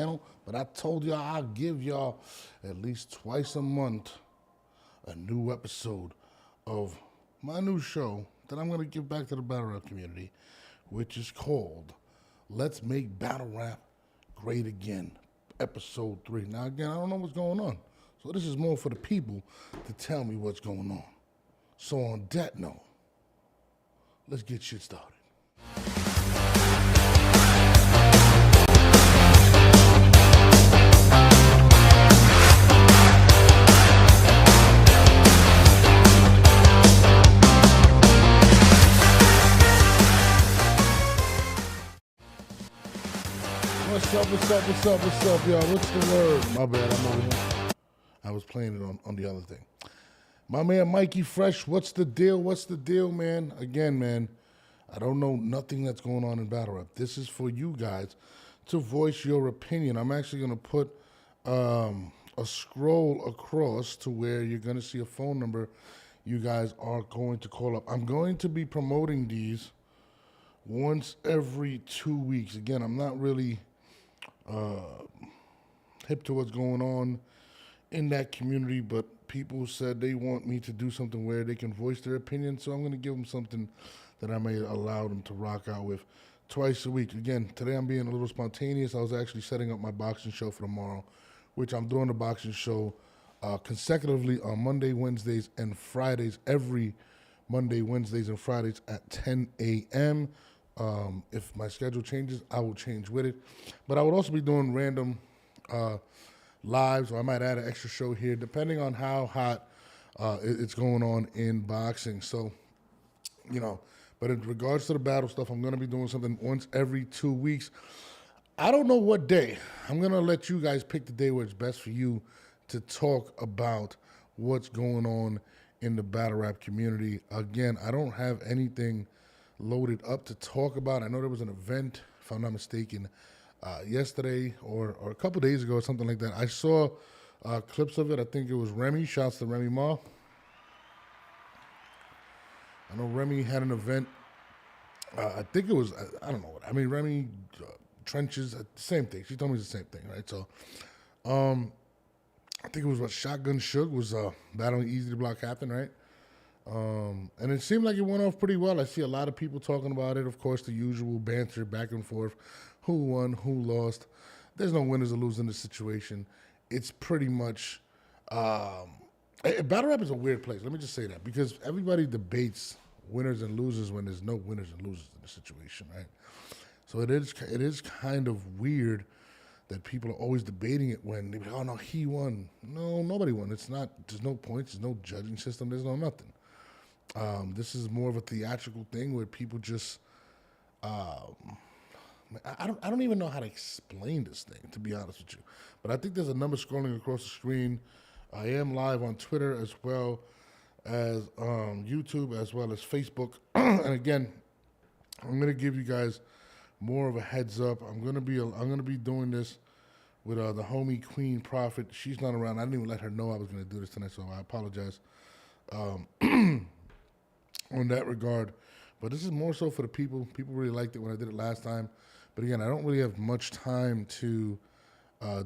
channel, but I told y'all I'll give y'all at least twice a month a new episode of my new show that I'm going to give back to the battle rap community, which is called Let's Make Battle Rap Great Again, episode 3. Now, again, I don't know what's going on, so this is more for the people to tell me what's going on. So on that note, let's get shit started. What's up, y'all? What's the word? My bad, I'm over here. I was playing it on the other thing. My man Mikey Fresh, what's the deal? What's the deal, man? Again, man, I don't know nothing that's going on in battle rap. This is for you guys to voice your opinion. I'm actually going to put a scroll across to where you're going to see a phone number you guys are going to call up. I'm going to be promoting these once every 2 weeks. Again, I'm not really hip to what's going on in that community, but people said they want me to do something where they can voice their opinion, so I'm going to give them something that I may allow them to rock out with twice a week. Again, today I'm being a little spontaneous. I was actually setting up my boxing show for tomorrow, which I'm doing the boxing show consecutively on Monday, Wednesdays, and Fridays, every Monday, Wednesdays, and Fridays at 10 a.m. If my schedule changes, I will change with it. But I would also be doing random lives, or I might add an extra show here, depending on how hot it's going on in boxing. So, you know, but in regards to the battle stuff, I'm going to be doing something once every 2 weeks. I don't know what day. I'm going to let you guys pick the day where it's best for you to talk about what's going on in the battle rap community. Again, I don't have anything loaded up to talk about. I know there was an event, if I'm not mistaken, yesterday or a couple days ago or something like that. I saw clips of it. I think it was Remy. Shouts to Remy Ma. I know Remy had an event. I think it was, I don't know what. I mean, Remy, Trenches, same thing. She told me it's the same thing, right? So, I think it was what Shotgun Suge was battling Easy to Block Captain, right? And it seemed like it went off pretty well. I see a lot of people talking about it. Of course, the usual banter back and forth. Who won, who lost. There's no winners or losers in this situation. It's pretty much, battle rap is a weird place. Let me just say that, because everybody debates winners and losers when there's no winners and losers in the situation, right? So it is kind of weird that people are always debating it when they be, oh no, he won. No, nobody won. It's not, there's no points, there's no judging system, there's no nothing. This is more of a theatrical thing where people just, I don't even know how to explain this thing, to be honest with you. But I think there's a number scrolling across the screen. I am live on Twitter as well as YouTube, as well as Facebook. And again, I'm gonna give you guys more of a heads up. I'm gonna be doing this with the homie Queen Prophet. She's not around. I didn't even let her know I was gonna do this tonight, so I apologize on that regard. But this is more so for the people. People really liked it when I did it last time. But again, I don't really have much time to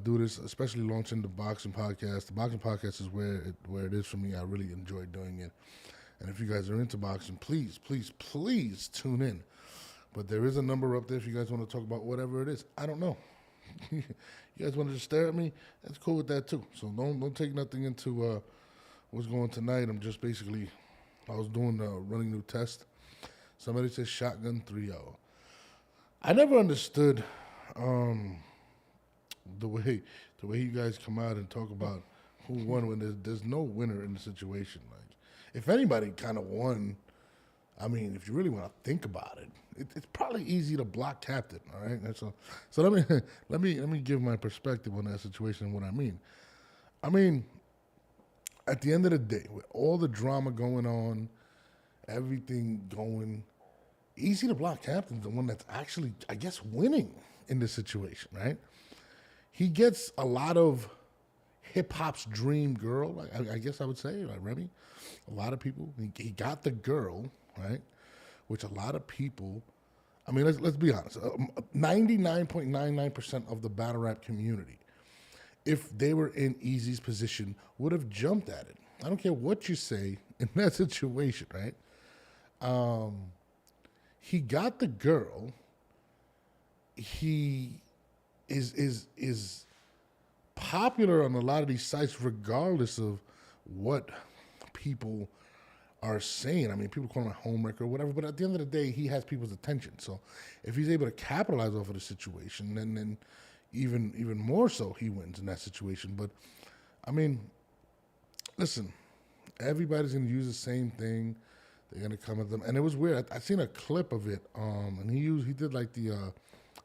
do this, especially launching the boxing podcast. The boxing podcast is where it is for me. I really enjoy doing it. And if you guys are into boxing, please, please, please tune in. But there is a number up there if you guys want to talk about whatever it is. I don't know. You guys want to just stare at me? That's cool with that too. So don't take nothing into what's going tonight. I'm just basically, I was doing running new test. Somebody says shotgun 3-0. I never understood the way you guys come out and talk about who won when there's no winner in the situation. Like, if anybody kind of won, I mean, if you really want to think about it, it's probably easy to block Captain. All right, so let me give my perspective on that situation and what I mean. I mean, at the end of the day, with all the drama going on, everything going, easy to block Captain's the one that's actually, I guess, winning in this situation, right? He gets a lot of hip-hop's dream girl, I guess I would say, like Remy. A lot of people, he got the girl, right? Which a lot of people I mean, let's be honest. 99.99% of the battle rap community, if they were in Easy's position, would have jumped at it. I don't care what you say in that situation, right? He got the girl. He is popular on a lot of these sites, regardless of what people are saying. I mean, people call him a homewrecker or whatever, but at the end of the day, he has people's attention. So if he's able to capitalize off of the situation, then even more so, he wins in that situation. But I mean, listen, everybody's gonna use the same thing. They're gonna come at them, and it was weird. I seen a clip of it, and he did like the I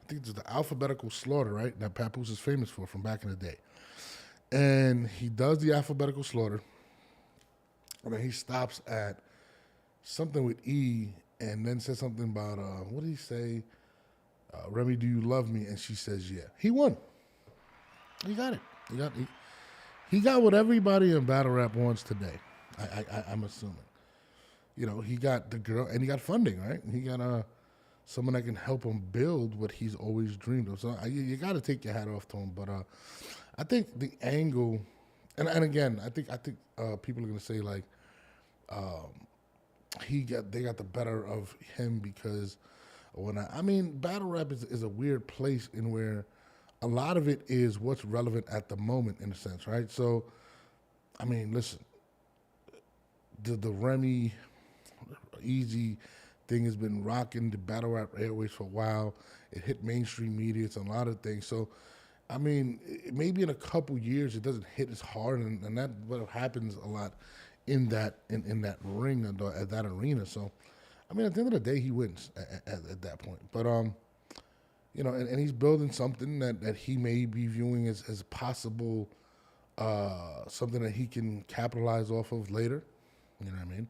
think it's the alphabetical slaughter, right? That Papoose is famous for from back in the day, and he does the alphabetical slaughter, and then he stops at something with E, and then says something about what did he say? Remy, do you love me? And she says, yeah. He won. He got it. He got what everybody in battle rap wants today. I'm assuming. You know, he got the girl, and he got funding, right? He got someone that can help him build what he's always dreamed of. So you got to take your hat off to him. But I think the angle, and again, I think people are gonna say like, they got the better of him because I mean, battle rap is a weird place in where a lot of it is what's relevant at the moment in a sense, right? So, I mean, listen, the Remy Easy thing has been rocking the battle rap airways for a while. It hit mainstream media. It's a lot of things. So, I mean, maybe in a couple years it doesn't hit as hard, and that what happens a lot in that ring at that arena. So, I mean, at the end of the day, he wins at that point. But you know, and he's building something that he may be viewing as possible, something that he can capitalize off of later. You know what I mean?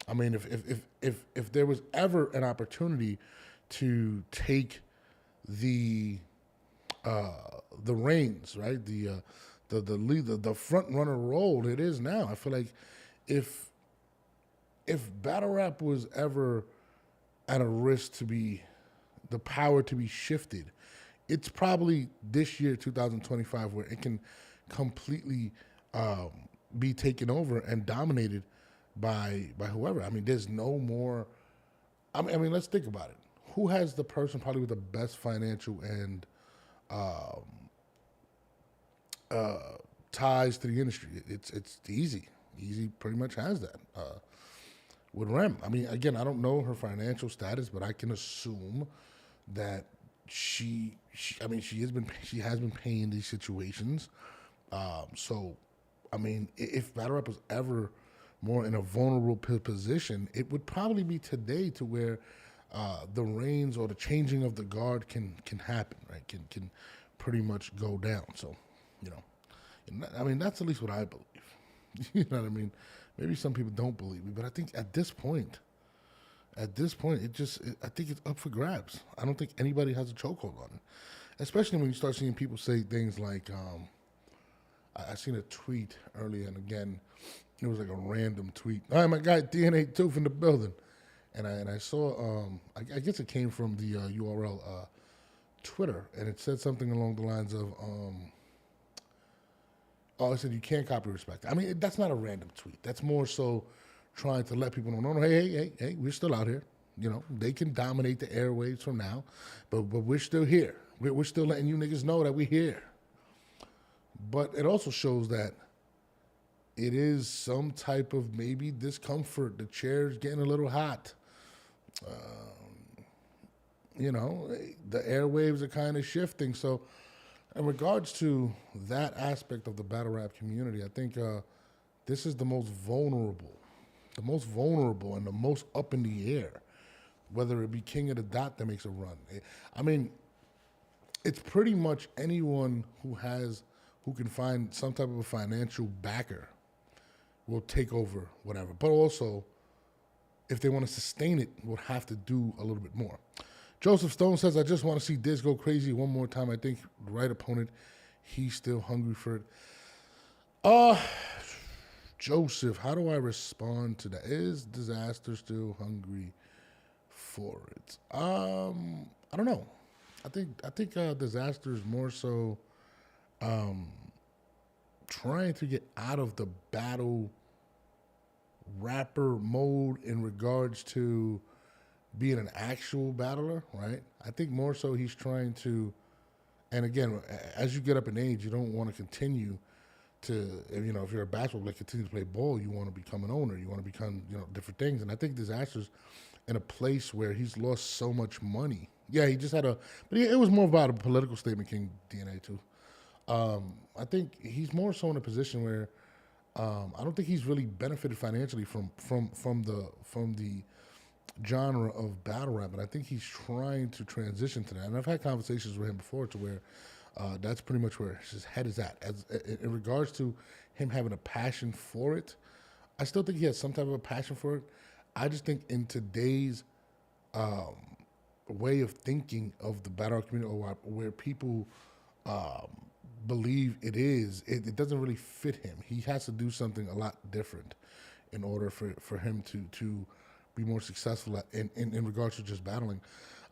I mean, if there was ever an opportunity to take the reins, right, the lead, the front runner role, it is now. I feel like if battle rap was ever at a risk to be the power to be shifted, it's probably this year, 2025, where it can completely be taken over and dominated by whoever. I mean, there's no more. I mean, let's think about it. Who has the person probably with the best financial and ties to the industry? It's Easy. Easy pretty much has that. With Rem, I mean, again, I don't know her financial status, but I can assume that she has been paying these situations. So, I mean, if battle rap was ever more in a vulnerable position, it would probably be today, to where the reins or the changing of the guard can happen, right? Can pretty much go down. So, you know, I mean, that's at least what I believe. You know what I mean? Maybe some people don't believe me, but I think at this point, I think it's up for grabs. I don't think anybody has a chokehold on it, especially when you start seeing people say things like, I seen a tweet earlier, and again, it was like a random tweet. All right, my guy DNA Tooth in the building, and I saw, I guess it came from the URL Twitter, and it said something along the lines of, it said you can't copy respect. I mean, that's not a random tweet. That's more so trying to let people know, no, hey, we're still out here. You know, they can dominate the airwaves from now, but we're still here. We're still letting you niggas know that we're here. But it also shows that it is some type of maybe discomfort. The chair's getting a little hot. You know, the airwaves are kind of shifting. So in regards to that aspect of the battle rap community, I think this is the most vulnerable and the most up in the air, whether it be King of the Dot that makes a run. I mean, it's pretty much anyone who can find some type of a financial backer will take over whatever. But also, if they want to sustain it, will have to do a little bit more. Joseph Stone says, I just want to see Diz go crazy one more time. I think the right opponent, he's still hungry for it. Joseph, how do I respond to that? Is Disaster still hungry for it? I don't know. I think disaster is more so trying to get out of the battle rapper mode in regards to being an actual battler, right? I think more so he's trying to, and again, as you get up in age, you don't want to continue to, if you're a basketball player, continue to play ball. You want to become an owner. You want to become, different things. And I think Disaster's in a place where he's lost so much money. Yeah, he just had but it was more about a political statement, King DNA too. I think he's more so in a position where I don't think he's really benefited financially from the genre of battle rap, and I think he's trying to transition to that. And I've had conversations with him before to where that's pretty much where his head is at. As in regards to him having a passion for it, I still think he has some type of a passion for it. I just think in today's way of thinking of the battle rap community, or where people believe it doesn't really fit him. He has to do something a lot different in order for him to be more successful in regards to just battling.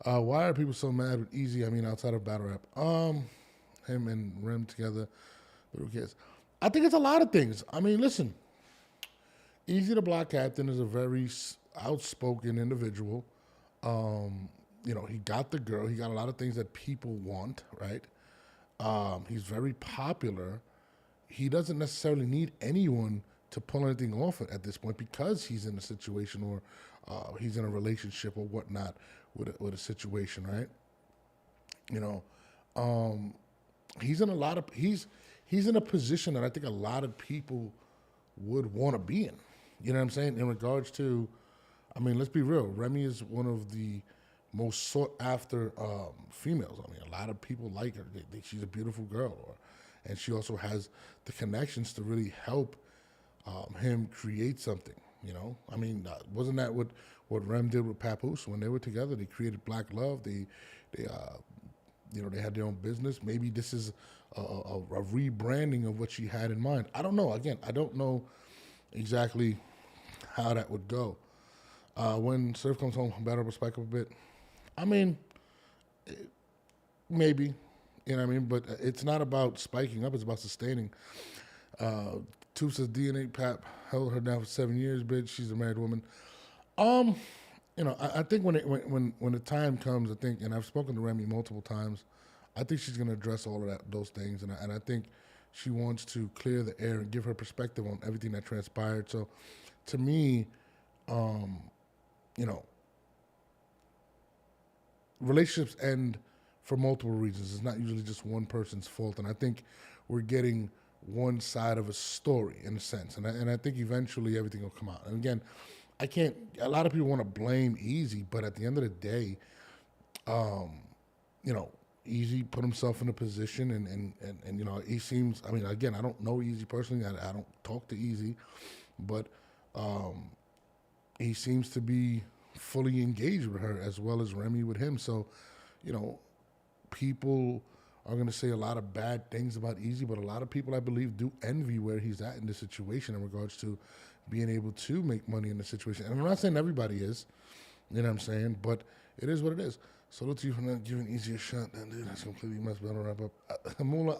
Why are people so mad with Easy? I mean, outside of battle rap, him and Rem together, but who cares? I think it's a lot of things. I mean, listen, Easy the Block Captain is a very outspoken individual. He got the girl. He got a lot of things that people want, right? He's very popular. He doesn't necessarily need anyone to pull anything off at this point because he's in a situation or he's in a relationship or whatnot with a situation, right? You know, he's in he's in a position that I think a lot of people would want to be in. You know what I'm saying? In regards to, I mean, let's be real. Remy is one of the most sought after females. I mean, a lot of people like her. They think she's a beautiful girl, and she also has the connections to really help him create something. I mean, wasn't that what Rem did with Papoose when they were together? They created Black Love. They they had their own business. Maybe this is a rebranding of what she had in mind. I don't know. Again, I don't know exactly how that would go. When Surf comes home, better spike up a bit. I mean, maybe, you know what I mean? But it's not about spiking up, it's about sustaining. Tooth says DNA Pap held her down for 7 years, bitch. She's a married woman. I think when the time comes, I think, and I've spoken to Remy multiple times, I think she's going to address all of those things, and I think she wants to clear the air and give her perspective on everything that transpired. So, to me, relationships end for multiple reasons. It's not usually just one person's fault, and I think we're getting one side of a story in a sense, and I think eventually everything will come out. And again, I can't. A lot of people want to blame Easy, but at the end of the day, Easy put himself in a position, and he seems. I mean, again, I don't know Easy personally. I don't talk to Easy, but he seems to be fully engaged with her as well as Remy with him. So, people are going to say a lot of bad things about Easy, but a lot of people, I believe, do envy where he's at in this situation in regards to being able to make money in the situation. And I'm not saying everybody is, you know what I'm saying, but it is what it is. So let's you for not giving Easy a shot. Then, dude, that's completely messed up. Wrap up. Mula,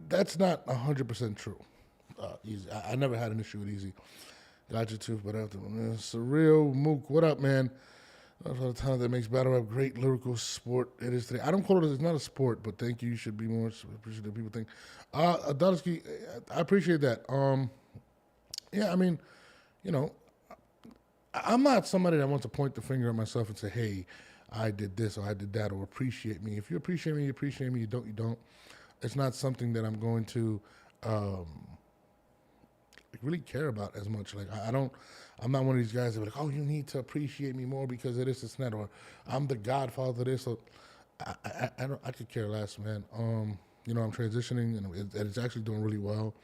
that's not 100% true. Easy. I never had an issue with Easy. Got you too, but after Surreal Mook, what up, man? That's all the talent that makes battle rap great lyrical sport it is today. I don't call it, it's not a sport, but thank you. You should be more appreciative. People think. Adolski, I appreciate that. Yeah, I mean, I'm not somebody that wants to point the finger at myself and say, hey, I did this or I did that, or appreciate me. If you appreciate me, you appreciate me. You don't, you don't. It's not something that I'm going to really care about as much. Like, I'm not one of these guys that are like, oh, you need to appreciate me more because of this, and that, or I'm the godfather of this. So I could care less, man. I'm transitioning, and it's actually doing really well.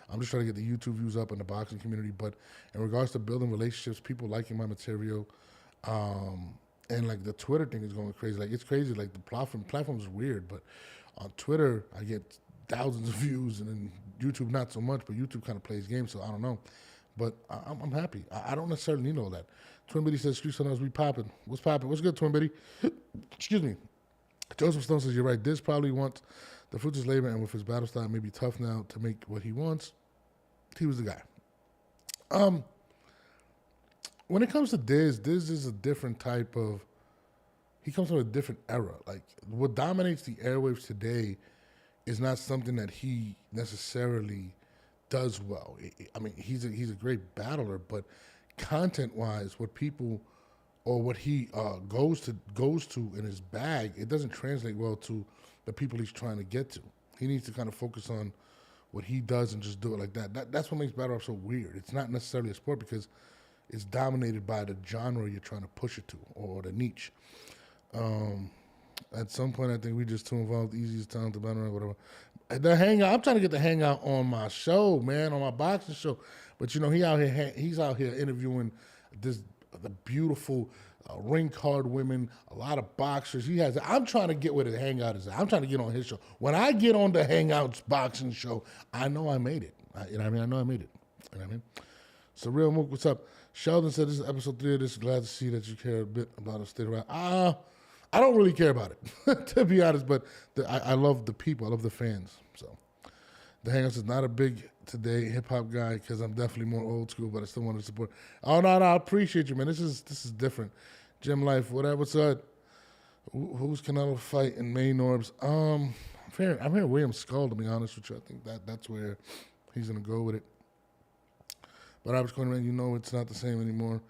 I'm just trying to get the YouTube views up in the boxing community. But in regards to building relationships, people liking my material, and like the Twitter thing is going crazy. Like, it's crazy. Like, the platform is weird, but on Twitter I get thousands of views, and then YouTube not so much. But YouTube kind of plays games, so I don't know. But I'm happy. I don't necessarily need all that. Twin Bitty says, Street Sonos, we popping. What's popping? What's good, Twin Bitty? Excuse me. Joseph Stone says, you're right. Diz probably wants the fruits of his labor, and with his battle style, it may be tough now to make what he wants. He was the guy. When it comes to Diz is a different type of, he comes from a different era. Like, what dominates the airwaves today is not something that he necessarily does well. I mean, he's a great battler, but content-wise, what people or what he goes to in his bag, it doesn't translate well to the people he's trying to get to. He needs to kind of focus on what he does and just do it like that. That's what makes battle rap so weird. It's not necessarily a sport because it's dominated by the genre you're trying to push it to or the niche. At some point, I think we just too involved. Easiest time to battle rap, whatever. The hangout. I'm trying to get the hangout on my show, man, on my boxing show. But you know, he's out here interviewing the beautiful ring card women, a lot of boxers. I'm trying to get where the hangout is at. I'm trying to get on his show. When I get on the Hangout's boxing show, I know I made it. You know what I mean? I know I made it. You know what I mean? So Real Mook, what's up? Sheldon said this is episode 3 of this. Glad to see that you care a bit about us. Stay around. I don't really care about it, to be honest, but I love the people. I love the fans. So the Hangout is not a big today hip-hop guy because I'm definitely more old school, but I still want to support. Oh, no, I appreciate you, man. This is different. Gym Life, what's up? Who's Canelo fight in May Norbs? I'm hearing William Skull, to be honest with you. I think that's where he's going to go with it. But I was going around, it's not the same anymore.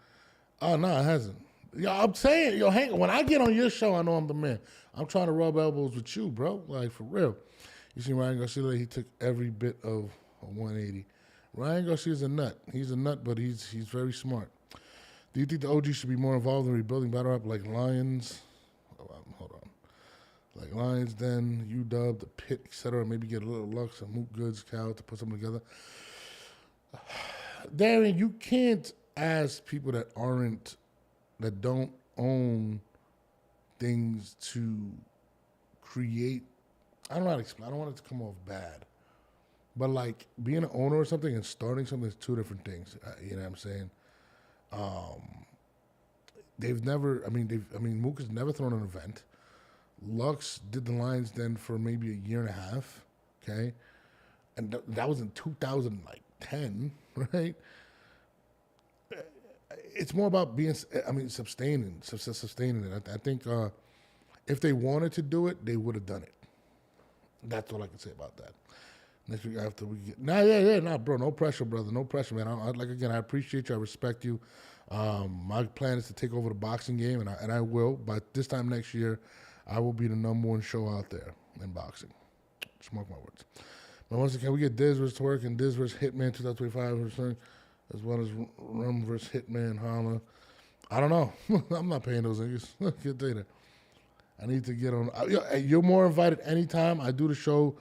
Oh, no, it hasn't. Yo, I'm saying, when I get on your show, I know I'm the man. I'm trying to rub elbows with you, bro. Like, for real. You see Ryan Garcia, he took every bit of a 180. Ryan Garcia's a nut. He's a nut, but he's very smart. Do you think the OG should be more involved in rebuilding battle rap like Lions? Hold on. Like Lions, then UW, the Pit, etc. Maybe get a little Lux and Moot Goods, Cal to put something together. Darian, you can't ask people that don't own things to create. I don't know how to explain. I don't want it to come off bad. But like being an owner or something and starting something is two different things. You know what I'm saying? Mook has never thrown an event. Lux did the Lions Den for maybe a year and a half, okay? And that was in 2010, right? It's more about sustaining it. I think if they wanted to do it, they would have done it. That's all I can say about that. Next week after we get... bro, no pressure, brother. No pressure, man. I appreciate you. I respect you. My plan is to take over the boxing game, and I will. By this time next year, I will be the #1 show out there in boxing. Just mark my words. But once again, we get Diz versus Twerk and Diz versus Hitman 2025 as well as Rum versus Hitman Holla. I don't know. I'm not paying those niggas. I can't tell you that. I need to get on. You're more invited anytime. I do the show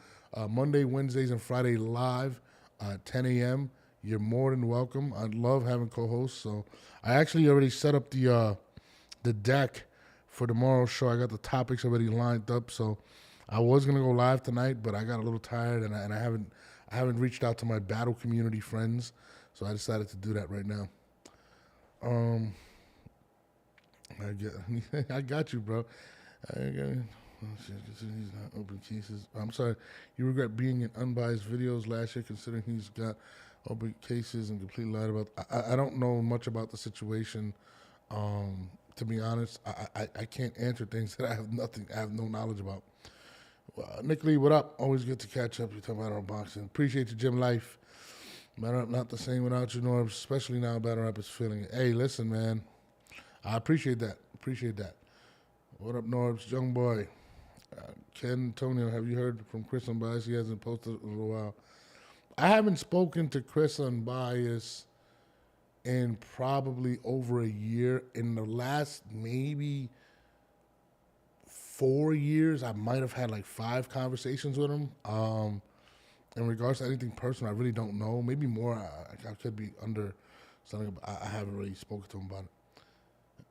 Monday, Wednesdays, and Friday live at 10 a.m. You're more than welcome. I love having co-hosts. So I actually already set up the deck for tomorrow's show. I got the topics already lined up. So I was gonna go live tonight, but I got a little tired, and I haven't reached out to my battle community friends. So I decided to do that right now. I got you, bro. Open cases. I'm sorry. You regret being in unbiased videos last year, considering he's got open cases and completely lied about. I don't know much about the situation. To be honest, I can't answer things that I have no knowledge about. Nick Lee, what up? Always good to catch up. You're talking about our boxing. Appreciate your gym life. Battle rap not the same without you, Norb, especially now battle rap is feeling it. Hey, listen, man. I appreciate that. What up, Norbs? Young boy. Ken Antonio, have you heard from Chris Unbiased? He hasn't posted in a little while. I haven't spoken to Chris Unbiased in probably over a year. In the last maybe 4 years, I might have had like 5 conversations with him. In regards to anything personal, I really don't know. Maybe more. I could be under something. I haven't really spoken to him about it.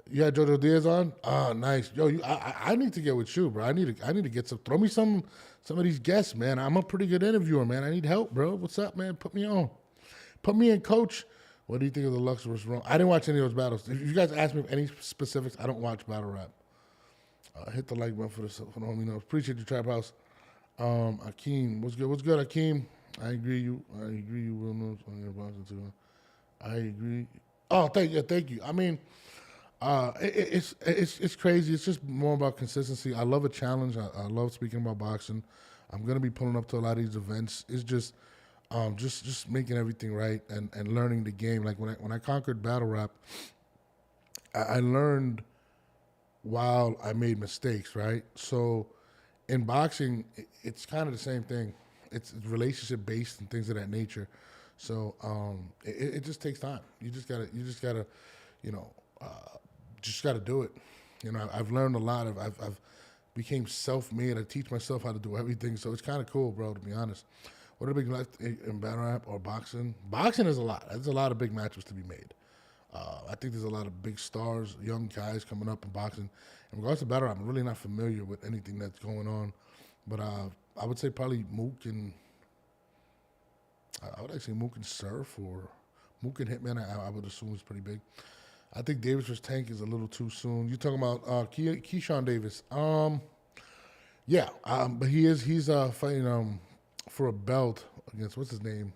You had Jojo Diaz on? Ah, nice. Yo, I need to get with you, bro. I need to get some. Throw me some of these guests, man. I'm a pretty good interviewer, man. I need help, bro. What's up, man? Put me on. Put me and Coach What do you think of the Lux versus Rome? I didn't watch any of those battles. If you guys ask me any specifics, I don't watch battle rap. Hit the like button for the homie knows. Appreciate you, Trap House. Akeem, what's good? What's good, Akeem? I agree. You will know on your boxing too. I agree. Oh, thank you. I mean, it's crazy. It's just more about consistency. I love a challenge. I love speaking about boxing. I'm gonna be pulling up to a lot of these events. It's just making everything right and learning the game. Like when I conquered battle rap, I learned while I made mistakes, right? So in boxing, it's kind of the same thing. It's relationship based and things of that nature. So it just takes time. You just gotta, you know, just gotta do it. You know, I've learned a lot. I've became self-made. I teach myself how to do everything. So it's kind of cool, bro. To be honest, what are the big left in battle rap or boxing? Boxing is a lot. There's a lot of big matches to be made. I think there's a lot of big stars, young guys coming up in boxing. In regards to battle rap, I'm really not familiar with anything that's going on. But I would say probably Mook and I would actually Mook and Surf or Mook and Hitman. I would assume is pretty big. I think Davis vs. Tank is a little too soon. You're talking about Keyshawn Davis. Yeah, but he's fighting for a belt against what's his name?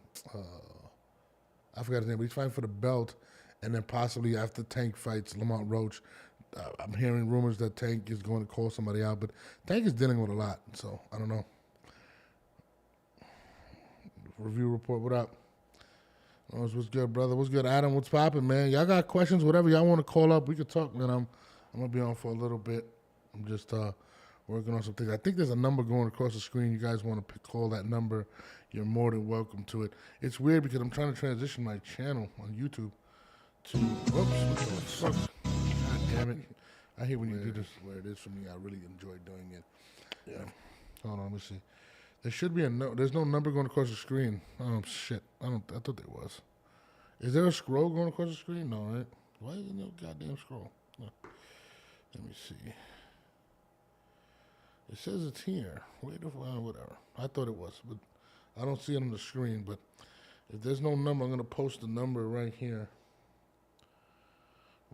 I forgot his name, but he's fighting for the belt, and then possibly after Tank fights Lamont Roach, I'm hearing rumors that Tank is going to call somebody out, but Tank is dealing with a lot, so I don't know. Review report, what up? What's good, brother? What's good, Adam? What's popping, man? Y'all got questions, whatever y'all want to call up, we could talk, man. I'm gonna be on for a little bit. I'm just working on some things. I think there's a number going across the screen. You guys want to call that number, you're more than welcome to it. It's weird because I'm trying to transition my channel on YouTube to, whoops, what the fuck? God damn it. I hate when you do this where it is for me. I really enjoy doing it. Yeah. Hold on, let me see. There should be there's no number going across the screen. Oh, shit. I thought there was. Is there a scroll going across the screen? No, right? Why is there no goddamn scroll? No. Let me see. It says it's here. Whatever. I thought it was, but I don't see it on the screen. But if there's no number, I'm going to post the number right here.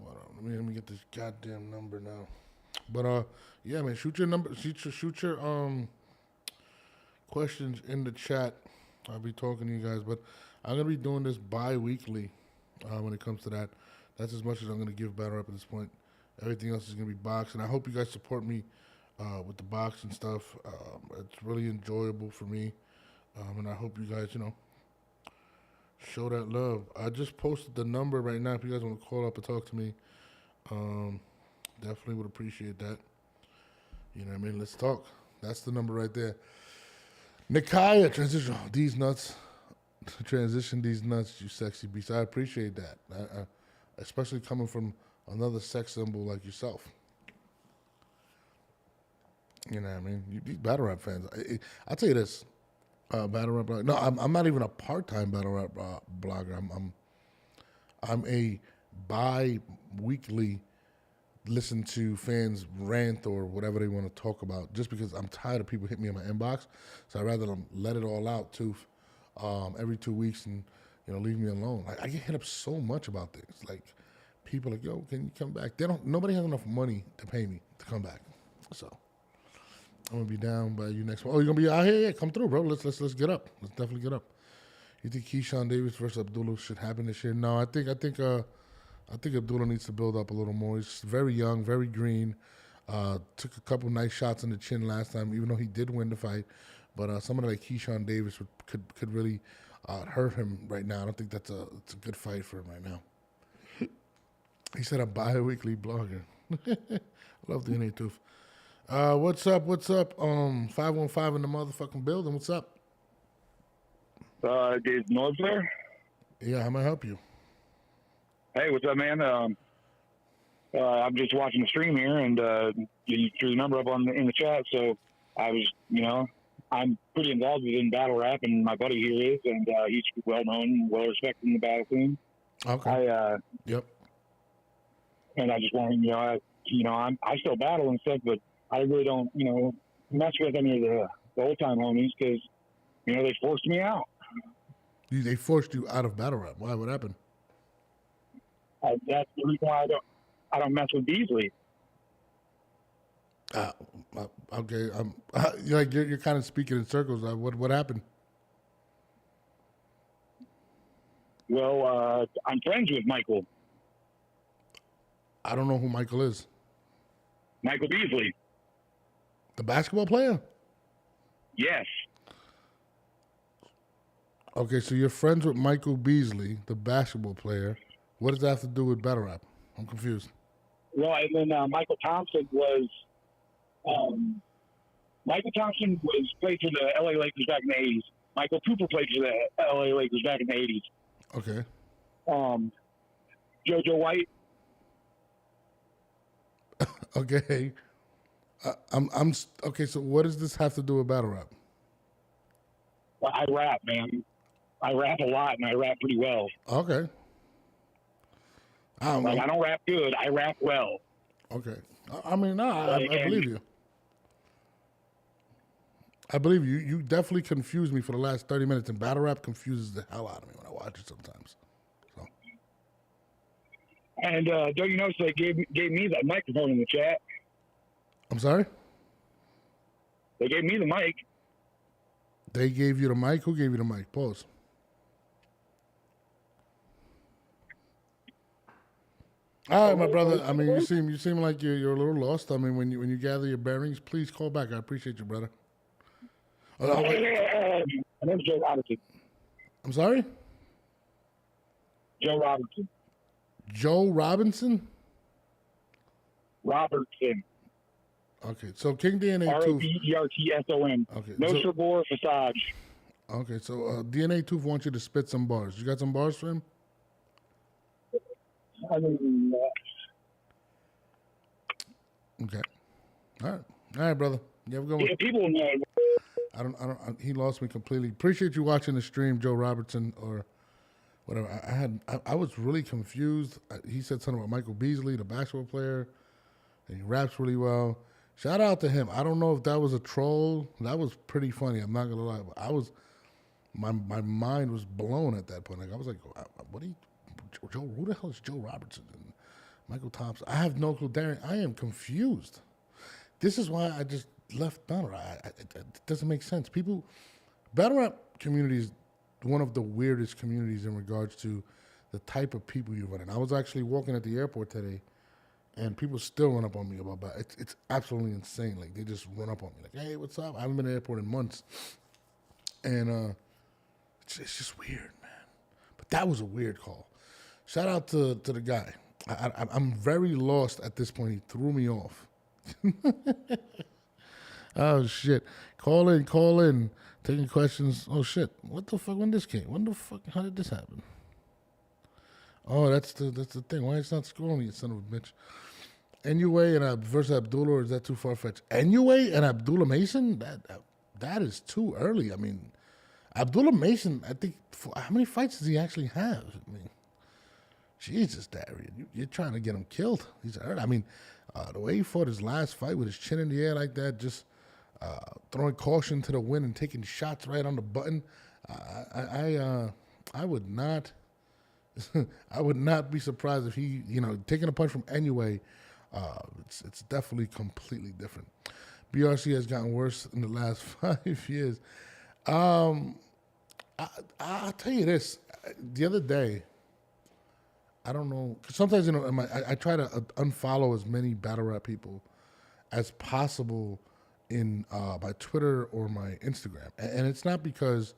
Hold on. Let me get this goddamn number now. But, yeah, man, shoot your number. Shoot your questions in the chat. I'll be talking to you guys. But I'm going to be doing this bi-weekly when it comes to that. That's as much as I'm going to give battle rap at this point. Everything else is going to be boxing. I hope you guys support me with the boxing stuff. It's really enjoyable for me. And I hope you guys, show that love. I just posted the number right now. If you guys want to call up and talk to me, definitely would appreciate that. You know what I mean? Let's talk. That's the number right there. Nikaya, transition these nuts. Transition these nuts, you sexy beast. I appreciate that. Especially coming from another sex symbol like yourself. You know what I mean? These battle rap fans. I'll tell you this. Battle rap blogger. No, I'm not even a part-time battle rap blogger. I'm a bi-weekly listen to fans rant or whatever they want to talk about, just because I'm tired of people hitting me in my inbox. So I'd rather them let it all out too, every 2 weeks and leave me alone. Like, I get hit up so much about things. Like, people are like, yo, can you come back? Nobody has enough money to pay me to come back. So I'm gonna be down by you next month. Oh, you're gonna be out here? Yeah, come through, bro. Let's get up. Let's definitely get up. You think Keyshawn Davis versus Abdullah should happen this year? No, I think Abdullah needs to build up a little more. He's very young, very green. Took a couple nice shots in the chin last time, even though he did win the fight. But somebody like Keyshawn Davis could really hurt him right now. I don't think it's a good fight for him right now. He said a bi-weekly blogger. Love the NA Tooth. What's up? 515 in the motherfucking building. What's up? Is Norb there? Yeah, how may I help you? Hey, what's up, man? I'm just watching the stream here, and you threw the number up in the chat, so I was, I'm pretty involved in battle rap, and my buddy here is, and he's well-known, well-respected in the battle scene. Okay. Yep. And I just want to, I still battle and stuff, but I really don't, mess with any of the old-time homies because, they forced me out. They forced you out of battle rap. Why? What happened? That's the reason why I don't mess with Beasley. Uh, okay, you're kind of speaking in circles. What happened? Well, I'm friends with Michael. I don't know who Michael is. Michael Beasley. The basketball player? Yes. Okay, so you're friends with Michael Beasley, the basketball player. What does that have to do with battle rap? I'm confused. Well, and then Michael Thompson was played for the LA Lakers back in the 80s. Michael Cooper played for the LA Lakers back in the 80s. Okay. JoJo White. Okay. Okay. So what does this have to do with battle rap? Well, I rap, man. I rap a lot, and I rap pretty well. Okay. I don't know. I don't rap good. I rap well. Okay. I mean, I believe you. I believe you. You definitely confused me for the last 30 minutes, and battle rap confuses the hell out of me when I watch it sometimes. So. And don't you notice they gave me that microphone in the chat? I'm sorry? They gave me the mic. They gave you the mic? Who gave you the mic? Pause. All right, my brother. I mean, you seem like you're a little lost. I mean, when you gather your bearings, please call back. I appreciate you, brother. My name's Joe Robinson. I'm sorry? Joe Robinson. Joe Robinson? Robertson. Okay, so King DNA Tooth. Robertson. Okay, No so, Shabor Fasage. Okay, so DNA Tooth wants you to spit some bars. You got some bars for him? Okay. All right, brother. You have a good one. Yeah, people know. He lost me completely. Appreciate you watching the stream, Joe Robertson, or whatever. I was really confused. He said something about Michael Beasley, the basketball player, and he raps really well. Shout out to him. I don't know if that was a troll. That was pretty funny. I'm not gonna lie. My mind was blown at that point. Like I was like, what are you, Joe? Who the hell is Joe Robertson and Michael Thompson? I have no clue. Darren, I am confused. This is why I just left battle rap. It doesn't make sense. Battle rap community is one of the weirdest communities in regards to the type of people you run in. I was actually walking at the airport today, and people still run up on me about that. It's absolutely insane. Like they just run up on me, like, "Hey, what's up?" I haven't been to the airport in months, and it's just weird, man. But that was a weird call. Shout out to the guy. I'm very lost at this point. He threw me off. Oh shit! Call in. Taking questions. Oh shit! What the fuck? When this came? When the fuck? How did this happen? Oh, that's the thing. Why it's not scrolling, you son of a bitch? NUA and versus Abdullah, or is that too far fetched? NUA and Abdullah Mason? That is too early. I mean, Abdullah Mason. I think how many fights does he actually have? I mean, Jesus, Darian, you're trying to get him killed. He's hurt. I mean, the way he fought his last fight with his chin in the air like that, just throwing caution to the wind and taking shots right on the button. I would not. I would not be surprised if he, taking a punch from NUA. It's definitely completely different. BRC has gotten worse in the last 5 years. I'll tell you this. The other day, I don't know. 'Cause sometimes, I try to unfollow as many battle rap people as possible in my Twitter or my Instagram, and it's not because,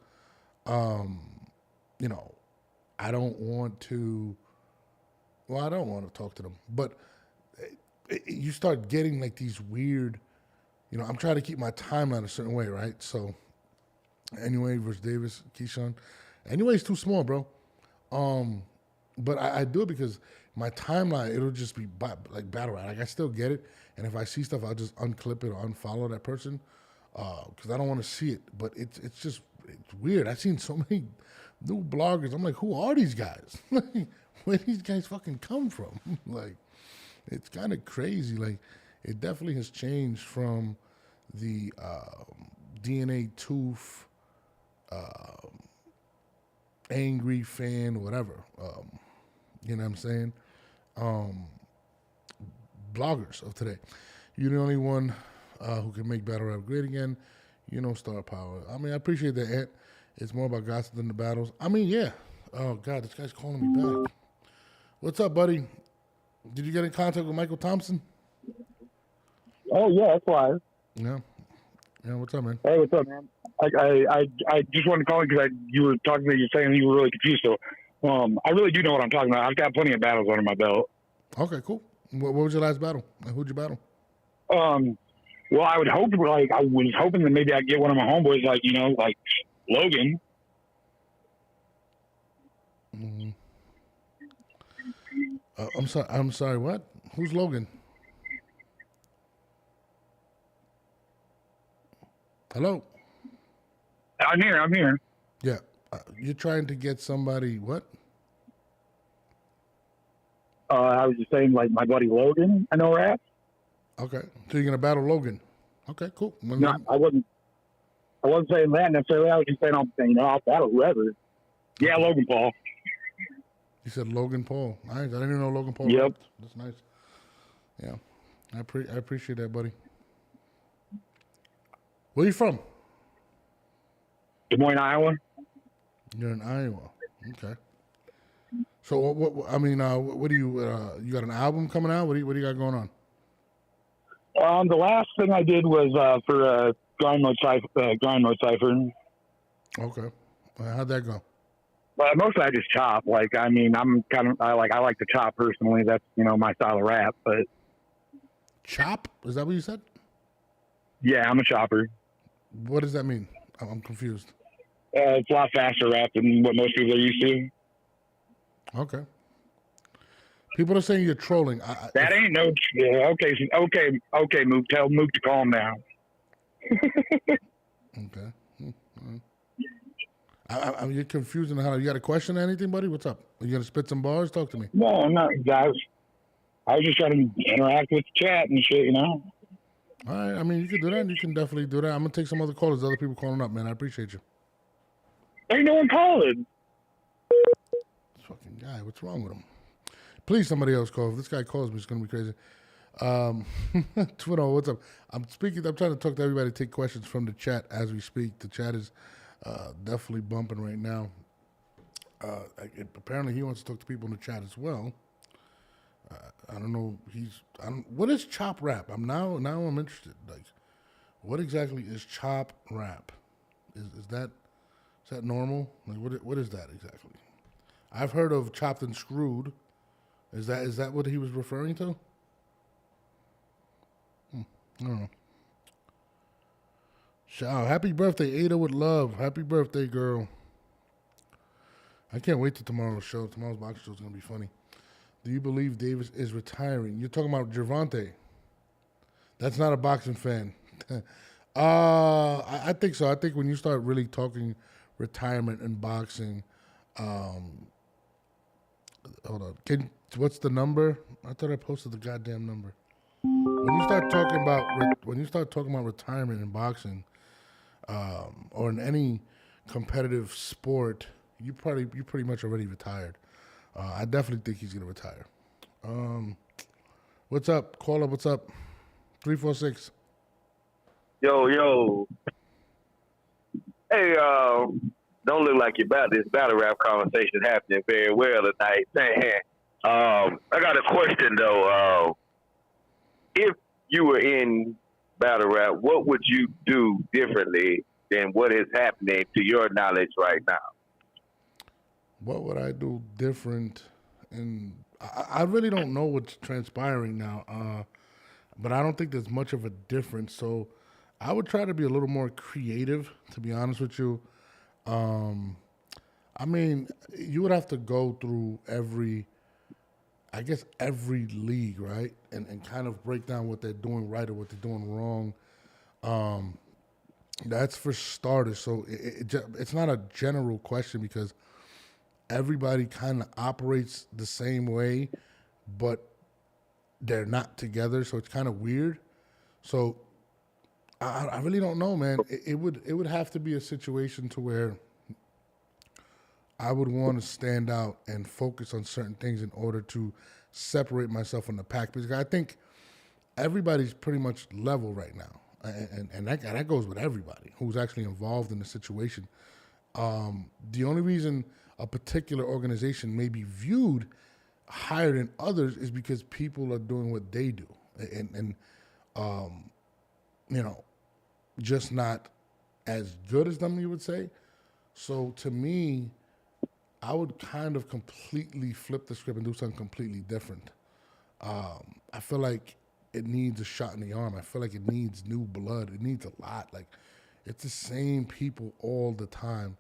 I don't want to. Well, I don't want to talk to them, but you start getting like these weird. I'm trying to keep my timeline a certain way, right? So, anyway, versus Davis, Keyshawn. Anyway's too small, bro. But I do it because my timeline, it'll just be like battle rap. Like I still get it, and if I see stuff, I'll just unclip it or unfollow that person because I don't want to see it. But it's weird. I've seen so many new bloggers. I'm like, who are these guys? Where these guys fucking come from? Like, it's kind of crazy. Like, it definitely has changed from the DNA Tooth, angry fan, whatever. You know what I'm saying? bloggers of today. You're the only one who can make battle rap great again. You know, star power. I mean, I appreciate that, Ant. It's more about gossip than the battles. I mean, yeah. Oh, God, this guy's calling me back. What's up, buddy? Did you get in contact with Michael Thompson? Oh, yeah, that's why. Yeah. Yeah, what's up, man? Hey, what's up, man? I just wanted to call you because you were talking to me, you're saying you were really confused. So I really do know what I'm talking about. I've got plenty of battles under my belt. Okay, cool. What was your last battle? Who'd you battle? Well, I was hoping that maybe I'd get one of my homeboys, like Logan. Mm-hmm. I'm sorry. What? Who's Logan? Hello. I'm here. Yeah, you're trying to get somebody. What? I was just saying, like my buddy Logan. I know rap. Okay, so you're gonna battle Logan. Okay, cool. No, I wasn't saying that necessarily. I was just saying, I'll battle whoever. Yeah, Logan Paul. You said Logan Paul. Nice. I didn't even know Logan Paul. Yep. Rapped. That's nice. Yeah, I appreciate that, buddy. Where you from? Des Moines, Iowa. You're in Iowa. Okay. So what I mean, what do you you got an album coming out? What do you got going on? The last thing I did was for Grind Mode Cypher. Okay. How'd that go? But mostly I just chop. Like, I mean, I like to chop personally. That's, my style of rap. But chop? Is that what you said? Yeah, I'm a chopper. What does that mean? I'm confused. It's a lot faster rap than what most people are used to. Okay. People are saying you're trolling. That ain't no. Okay. Mook, tell Mook to calm down. Okay. You're confusing how. You got a question or anything, buddy? What's up? Are you gonna spit some bars? Talk to me. No, I'm not, guys. I was just trying to interact with the chat and shit, All right. I mean, you can do that. You can definitely do that. I'm gonna take some other callers. Other people calling up, man. I appreciate you. Ain't no one calling. This fucking guy. What's wrong with him? Please, somebody else call. If this guy calls me, it's gonna be crazy. Twitto, what's up? I'm trying to talk to everybody. Take questions from the chat as we speak. The chat is definitely bumping right now. Apparently, he wants to talk to people in the chat as well. I don't know. What is chop rap? Now I'm interested. Like, what exactly is chop rap? Is that normal? Like, what is that exactly? I've heard of chopped and screwed. Is that what he was referring to? I don't know. Shout, happy birthday, Ada with love. Happy birthday, girl. I can't wait till tomorrow's show. Tomorrow's boxing show is going to be funny. Do you believe Davis is retiring? You're talking about Gervonta. That's not a boxing fan. I think so. I think when you start really talking retirement and boxing, hold on. What's the number? I thought I posted the goddamn number. When you start talking about retirement in boxing, or in any competitive sport, you pretty much already retired. I definitely think he's gonna retire. What's up? Call up. What's up? 346. Yo. Hey, don't look like this battle rap conversation happening very well tonight. I got a question though. If you were in battle rap, what would you do differently than what is happening to your knowledge right now? What would I do different? And I really don't know what's transpiring now, but I don't think there's much of a difference. So I would try to be a little more creative, to be honest with you. I mean, you would have to go through every league, right? And kind of break down what they're doing right or what they're doing wrong. That's for starters. So it's not a general question because everybody kind of operates the same way, but they're not together. So it's kind of weird. So I really don't know, man. It would have to be a situation to where I would want to stand out and focus on certain things in order to separate myself from the pack because I think everybody's pretty much level right now, and that goes with everybody who's actually involved in the situation. The only reason a particular organization may be viewed higher than others is because people are doing what they do, and you know, just not as good as them, you would say. So to me, I would kind of completely flip the script and do something completely different. I feel like it needs a shot in the arm. I feel like it needs new blood. It needs a lot. Like it's the same people all the time,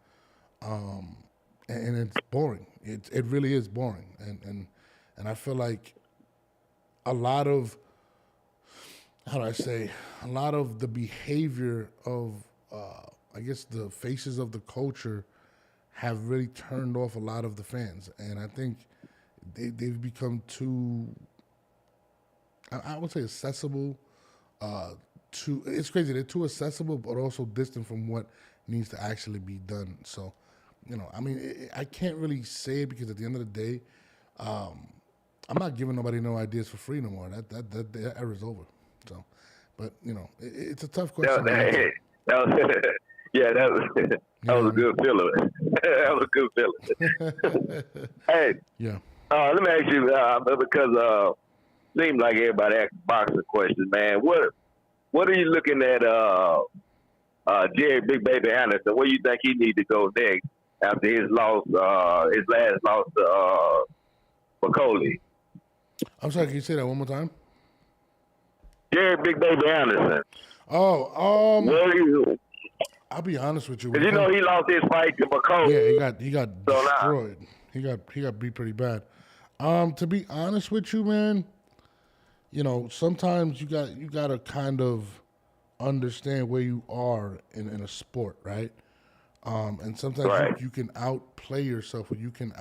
and it's boring. It really is boring. And I feel like a lot of how do I say a lot of the behavior of I guess the faces of the culture have really turned off a lot of the fans, and I think they've become too I would say accessible. To it's crazy. They're too accessible, but also distant from what needs to actually be done. So, I mean, I can't really say it because at the end of the day, I'm not giving nobody no ideas for free no more. That era's over. So, but it's a tough question. Yeah, that was a good feeling. That was a good feeling. Hey, yeah. Let me ask you because seems like everybody asks boxing questions, man. What are you looking at, Jerry Big Baby Anderson? Where you think he need to go next after his loss, his last loss to McCauley? I'm sorry. Can you say that one more time? Jerry Big Baby Anderson. Oh, where you? I'll be honest with you. Because he lost his fight to McCauley. Yeah, he got destroyed. He got beat pretty bad. To be honest with you, man, sometimes you gotta kind of understand where you are in a sport, right? And sometimes you can outplay yourself, or you can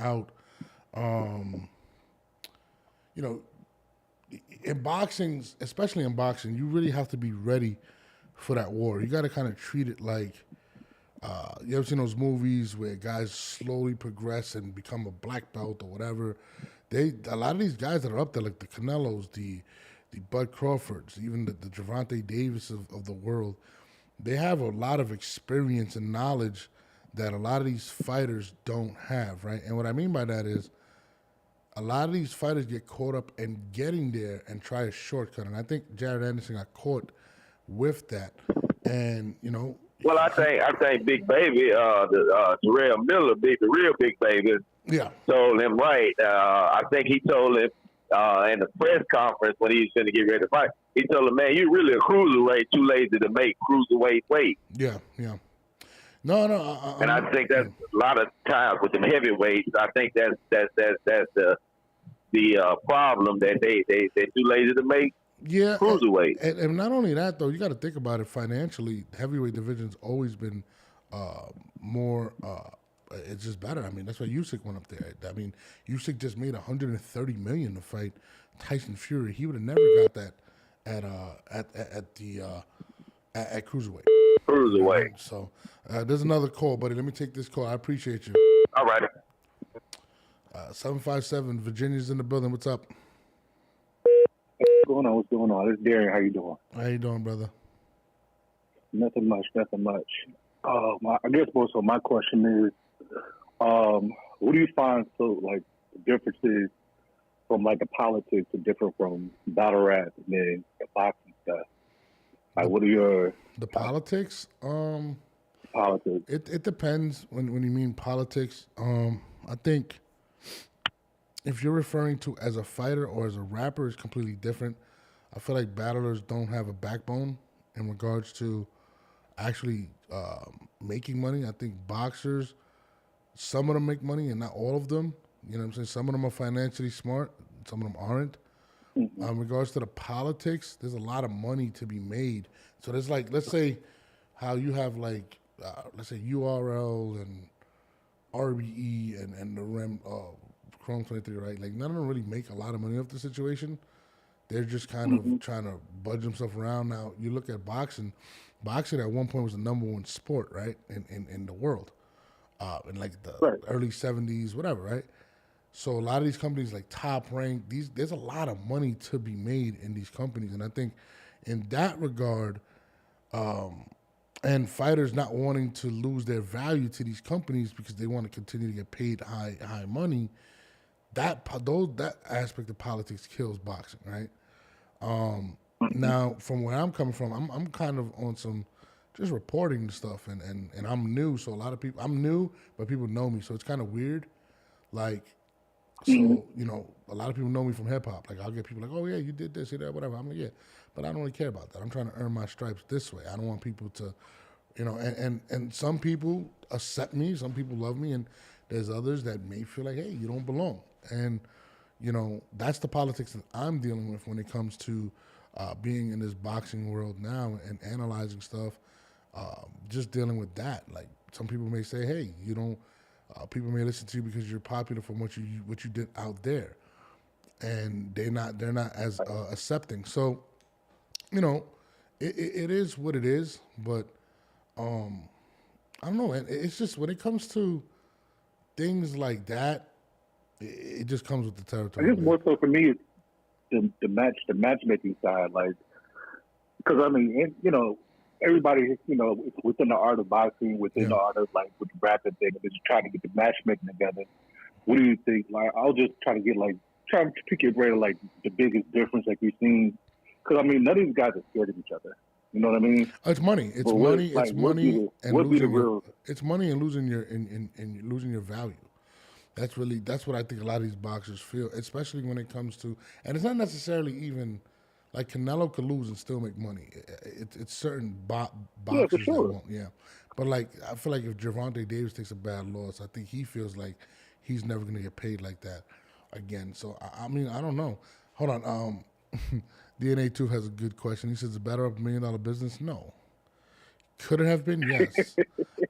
in boxing, especially in boxing, you really have to be ready for that war. You got to kind of treat it like, you ever seen those movies where guys slowly progress and become a black belt or whatever? A lot of these guys that are up there, like the Canelos, the Bud Crawfords, even the Gervonta Davis of the world, they have a lot of experience and knowledge that a lot of these fighters don't have, right? And what I mean by that is a lot of these fighters get caught up in getting there and try a shortcut. And I think Jared Anderson got caught with that. And, well, I think Big Baby, Terrell Miller, the real Big Baby, told him right. I think he told him in the press conference when he was going to get ready to fight, he told him, man, you really a cruiserweight, too lazy to make cruiserweight weight. Yeah. No. And I think that's a lot of times with them heavyweights. I think that's the problem that they're too lazy to make. Yeah, cruiserweight. And not only that, though, you got to think about it financially. Heavyweight division's always been more. It's just better. I mean, that's why Usyk went up there. I mean, Usyk just made $130 million to fight Tyson Fury. He would have never got that at cruiserweight. Cruiserweight. So there's another call, buddy. Let me take this call. I appreciate you. All right. 757 Virginia's in the building. What's up? What's going on? It's Darren. How you doing? How you doing, brother? Nothing much. I guess most of my question is, what do you find the differences from the politics are different from battle rap and then the boxing stuff? What are the politics? Politics. It depends when you mean politics. I think if you're referring to as a fighter or as a rapper, it's completely different. I feel like battlers don't have a backbone in regards to actually making money. I think boxers, some of them make money and not all of them. You know what I'm saying? Some of them are financially smart, some of them aren't. Mm-hmm. In regards to the politics, there's a lot of money to be made. So there's let's say how you have let's say URL and RBE and the Rem Chrome 23, right? None of them really make a lot of money off the situation. They're just kind of trying to budge themselves around. Now, you look at boxing. Boxing at one point was the number one sport, right, in the world, in the early 70s, whatever, right? So a lot of these companies like Top Rank, there's a lot of money to be made in these companies, and I think in that regard, and fighters not wanting to lose their value to these companies because they want to continue to get paid high money. That aspect of politics kills boxing, right? Now, from where I'm coming from, I'm kind of on some just reporting stuff, and I'm new, so a lot of people I'm new, but people know me, so it's kind of weird. Like, so a lot of people know me from hip hop. Like, I'll get people like, "Oh yeah, you did this, you did that, whatever." I'm like, "Yeah," but I don't really care about that. I'm trying to earn my stripes this way. I don't want people to, and some people accept me, some people love me, and there's others that may feel like, "Hey, you don't belong," and that's the politics that I'm dealing with when it comes to being in this boxing world now and analyzing stuff. Just dealing with that. Like, some people may say, "Hey, you don't." People may listen to you because you're popular from what you did out there, and they're not as accepting. So, it is what it is. But I don't know. And it's just when it comes to things like that, it just comes with the I territory. guess Man. more so for me, it's the matchmaking side, like because I mean, everybody, within the art of boxing, within Yeah. the art of like with the rapping thing, they're just trying to get the matchmaking together. What do you think? Like, I'll just try to get try to pick your brain like the biggest difference like you've seen, because I mean, none of these guys are scared of each other. You know what I mean? It's money. It's But money. like, It's money and what be the losing your. real? It's money and losing your and losing your value. That's what I think a lot of these boxers feel, especially when it comes to, and it's not necessarily even like Canelo could lose and still make money. It's certain Yeah, for boxers that sure. won't, yeah. But like I feel like if Gervonta Davis takes a bad loss, I think he feels like he's never going to get paid like that again. So I mean I don't know. Hold on. DNA Two has a good question. He says, "Is better up $1 million business?" No. Could it have been? Yes.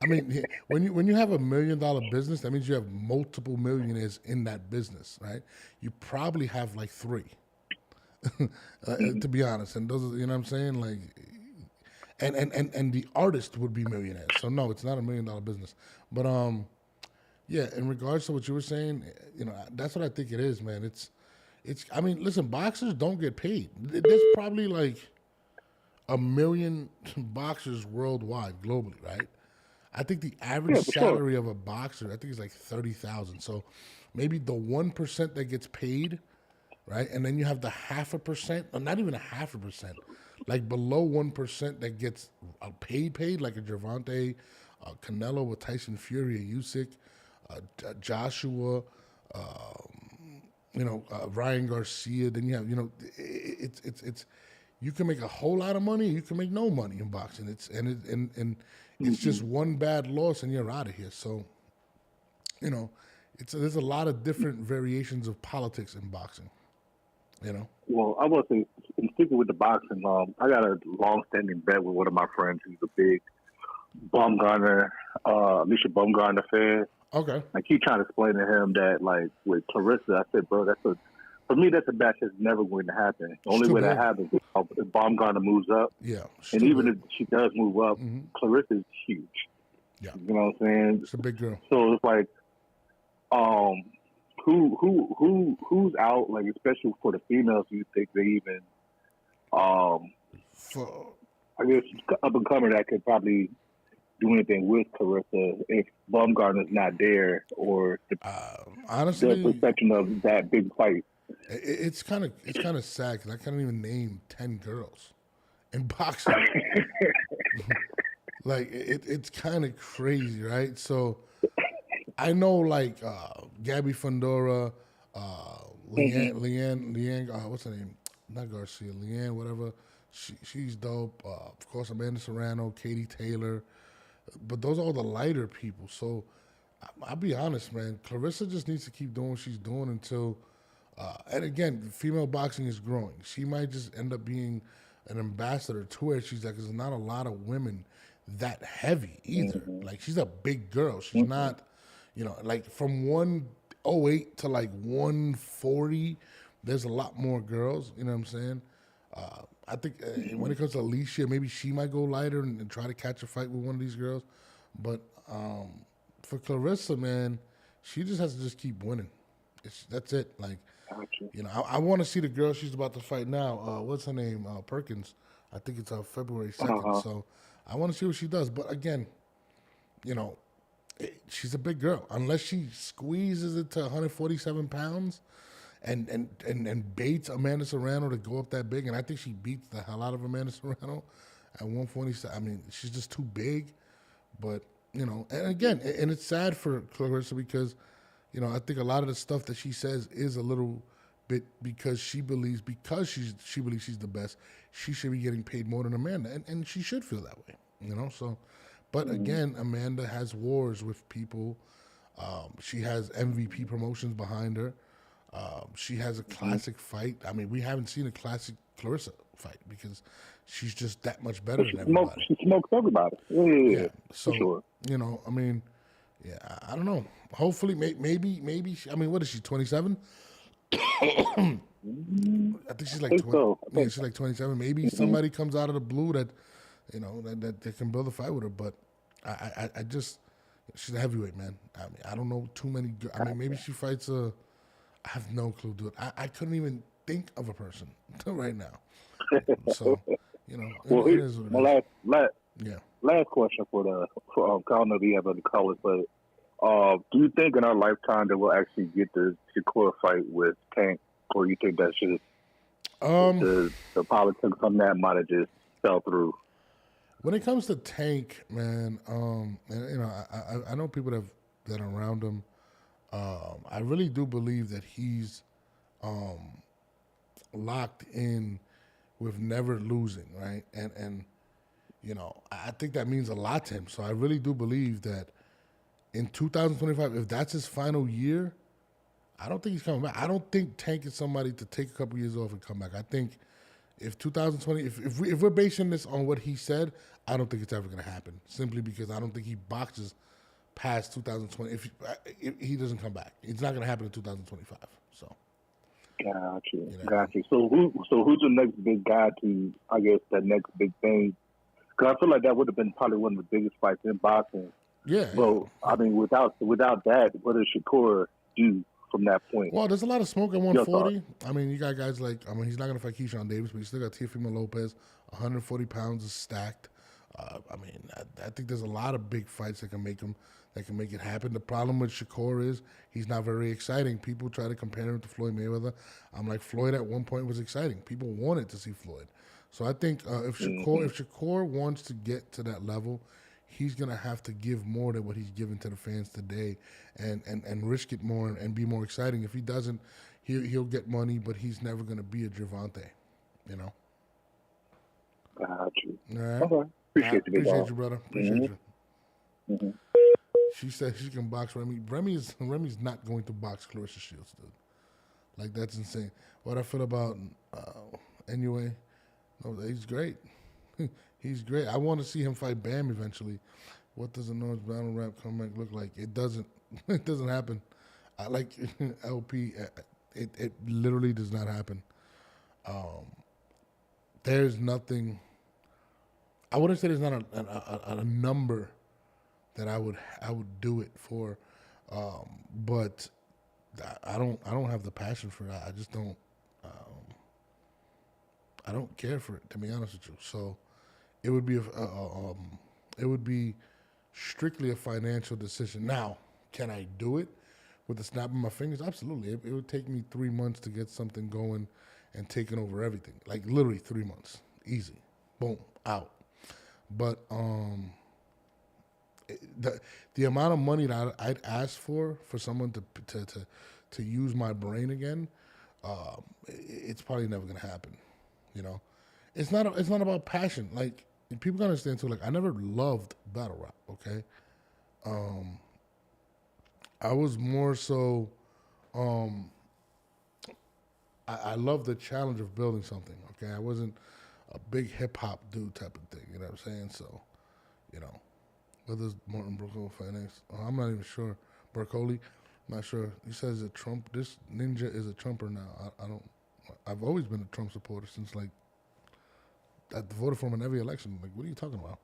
I mean, when you have $1 million business, that means you have multiple millionaires in that business, right? You probably have like three, to be honest. And those, are, you know what I'm saying? Like, and the artist would be millionaires. So no, it's not $1 million business. But yeah. In regards to what you were saying, that's what I think it is, man. It's. I mean, listen, boxers don't get paid. There's probably like 1 million boxers worldwide, globally, right? I think the average Yeah, for sure. salary of a boxer, I think is like 30,000. So maybe the 1% that gets paid, right? And then you have the 0.5%, or not even 0.5%, like below 1% that gets paid, like a Gervonta, Canelo with Tyson Fury, a Usyk, Joshua, Ryan Garcia. Then you have, it's you can make a whole lot of money. You can make no money in boxing. And it's just one bad loss and you're out of here. So, there's a lot of different variations of politics in boxing. Well, I was say, in sticking with the boxing, I got a long-standing bet with one of my friends who's a big Alicia Baumgartner fan. Okay. I keep trying to explain to him that, like, with Clarissa, I said, bro, for me, that's a match that's never going to happen. The only too way that big. happens is if Baumgartner moves up. Yeah. And even if she does move up, Clarissa's huge. Yeah. You know what I'm saying? It's a big girl. So it's like, who's out? Like, especially for the females, do you think they even, For, I guess, up and coming that could probably do anything with Clarissa if Baumgartner's not there, or the honestly, perception of that big fight? it's kind of sad because I can't even name 10 girls in boxing. Like it's kind of crazy, right? So I know like Gabby Fundora, Leanne, what's her name? Not Garcia, Leanne, whatever. She's dope. Of course, Amanda Serrano, Katie Taylor, but those are all the lighter people. So I'll be honest, man. Clarissa just needs to keep doing what she's doing until. And again, female boxing is growing. She might just end up being an ambassador to it. She's like, there's not a lot of women that heavy either. Like, she's a big girl. She's not, like from 108 to like 140, there's a lot more girls. You know what I'm saying? I think when it comes to Alicia, maybe she might go lighter and try to catch a fight with one of these girls. But for Clarissa, man, she just has to just keep winning. That's it. Like, Gotcha. you know, I want to see the girl she's about to fight now. What's her name? Perkins. I think it's February 2nd. Uh-huh. So I want to see what she does. But again, you know, she's a big girl. Unless she squeezes it to 147 pounds and baits Amanda Serrano to go up that big, and I think she beats the hell out of Amanda Serrano at 147. I mean, she's just too big. But, you know, and again, and it's sad for Clarissa because, you know, I think a lot of the stuff that she says is a little bit because she believes she believes she's the best, she should be getting paid more than Amanda, and she should feel that way, you know. So, but again, Amanda has wars with people. She has MVP promotions behind her. She has a classic fight. I mean, we haven't seen a classic Clarissa fight because she's just that much better than everybody. She smokes everybody. Yeah. So, For sure. you know, I mean, yeah, I don't know. Hopefully, maybe. I mean, what is she? 27? I think she's like 20. So. Yeah, she's like 27. Maybe somebody comes out of the blue that, you know, that can build a fight with her. But I just, she's a heavyweight, man. I mean, I don't know too many. I mean, maybe she fights a. I have no clue, dude. I couldn't even think of a person right now. So, you know, Well, it is what it is. last question I don't know if you have other callers, but do you think in our lifetime that we'll actually get the Shakur fight with Tank, or you think that's just the politics on that might have just fell through? When it comes to Tank, man, and you know, I know people that are around him. I really do believe that he's locked in with never losing, right? And you know, I think that means a lot to him. So I really do believe that in 2025, if that's his final year, I don't think he's coming back. I don't think Tank is somebody to take a couple years off and come back. I think if 2020, if we're basing this on what he said, I don't think it's ever going to happen. Simply because I don't think he boxes past 2020. If he doesn't come back, it's not going to happen in 2025. So. Gotcha. You know? Gotcha. So who's the next big guy to, I guess, that next big thing? Because I feel like that would have been probably one of the biggest fights in boxing. Yeah. Well, I mean, without that, what does Shakur do from that point? Well, there's a lot of smoke at 140. I mean, you got guys like, I mean, he's not going to fight Keyshawn Davis, but you still got Teofimo Lopez, 140 pounds is stacked. I mean, I think there's a lot of big fights that can make it happen. The problem with Shakur is he's not very exciting. People try to compare him to Floyd Mayweather. I'm like, Floyd at one point was exciting. People wanted to see Floyd. So I think if Shakur wants to get to that level, he's going to have to give more than what he's given to the fans today and risk it more and be more exciting. If he doesn't, he'll get money, but he's never going to be a Gervonta, you know? Got you. All right. Okay. Appreciate you, brother. Appreciate you. Mm-hmm. She said she can box Remy. Remy's not going to box Clarissa Shields, dude. Like, that's insane. What I feel about anyway, no, he's great. He's great. I want to see him fight Bam eventually. What does a North battle rap comeback look like? It doesn't. It doesn't happen. I like LP. It literally does not happen. There's nothing. I wouldn't say there's not a number that I would do it for, but I don't have the passion for that. I just don't. I don't care for it, to be honest with you. So it would be strictly a financial decision. Now, can I do it with a snap of my fingers? Absolutely. It would take me 3 months to get something going and taking over everything. Like literally 3 months, easy, boom, out. But the amount of money that I'd ask for someone to use my brain again, it's probably never gonna happen. You know, it's not about passion. Like people gotta understand too. Like I never loved battle rap. Okay, I was more so. I love the challenge of building something. Okay, I wasn't a big hip hop dude type of thing. You know what I'm saying? So, you know, whether it's Martin Brooklyn Finance, I'm not even sure. Bercoli, not sure. He says that Trump. This ninja is a Trumper now. I don't. I've always been a Trump supporter since like I voted for him in every election. Like, what are you talking about?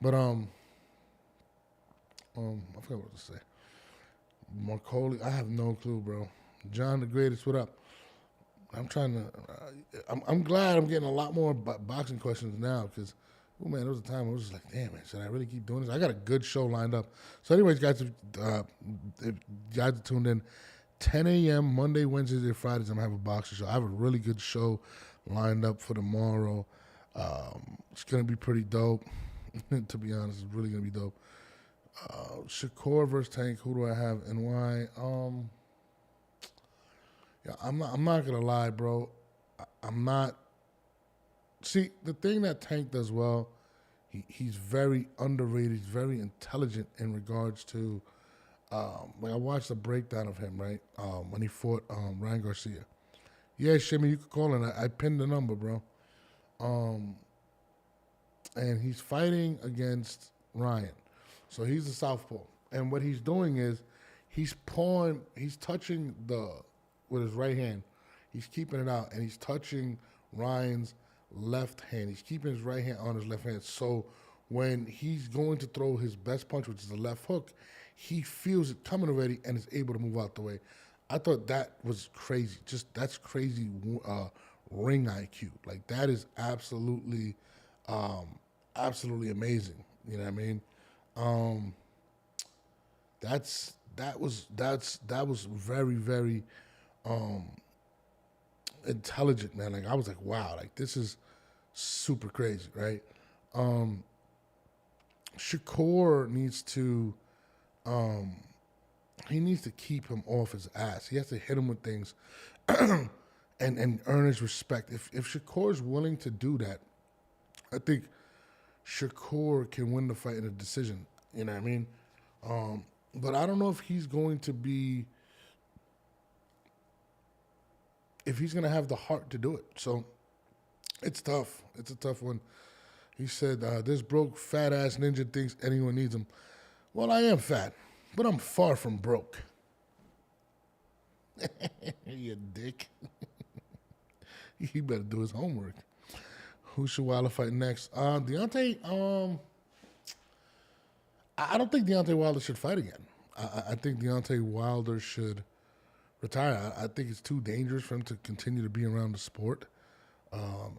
But I forgot what to say. Marcoli, I have no clue, bro. John the Greatest, what up? I'm trying to. I'm glad I'm getting a lot more boxing questions now because, oh man, there was a time I was just like, damn man, should I really keep doing this? I got a good show lined up. So, anyways, guys, if you guys are tuned in, 10 a.m. Monday, Wednesdays, and Fridays, I'm gonna have a boxing show. I have a really good show lined up for tomorrow. It's gonna be pretty dope. To be honest, it's really gonna be dope. Shakur versus Tank. Who do I have and why? Yeah, I'm not gonna lie, bro. I'm not. See, the thing that Tank does well, he's very underrated. He's very intelligent in regards to. Like I watched a breakdown of him, right? When he fought Ryan Garcia. Yeah, Shimmy, you could call in. I pinned the number, bro. And he's fighting against Ryan. So he's the southpaw. And what he's doing is he's touching with his right hand. He's keeping it out, and he's touching Ryan's left hand. He's keeping his right hand on his left hand. So when he's going to throw his best punch, which is the left hook, he feels it coming already and is able to move out the way. I thought that was crazy. That's crazy ring IQ. Like that is absolutely amazing. You know what I mean? That was very, very intelligent, man. Like I was like, wow, like this is super crazy, right? Shakur needs to he needs to keep him off his ass. He has to hit him with things and earn his respect. If Shakur is willing to do that, I think Shakur can win the fight in a decision. You know what I mean? But I don't know if he's going to be, if he's going to have the heart to do it. So it's tough. It's a tough one. He said, this broke, fat-ass ninja thinks anyone needs him. Well, I am fat, but I'm far from broke. You dick. He better do his homework. Who should Wilder fight next? Deontay, I don't think Deontay Wilder should fight again. I think Deontay Wilder should retire. I think it's too dangerous for him to continue to be around the sport.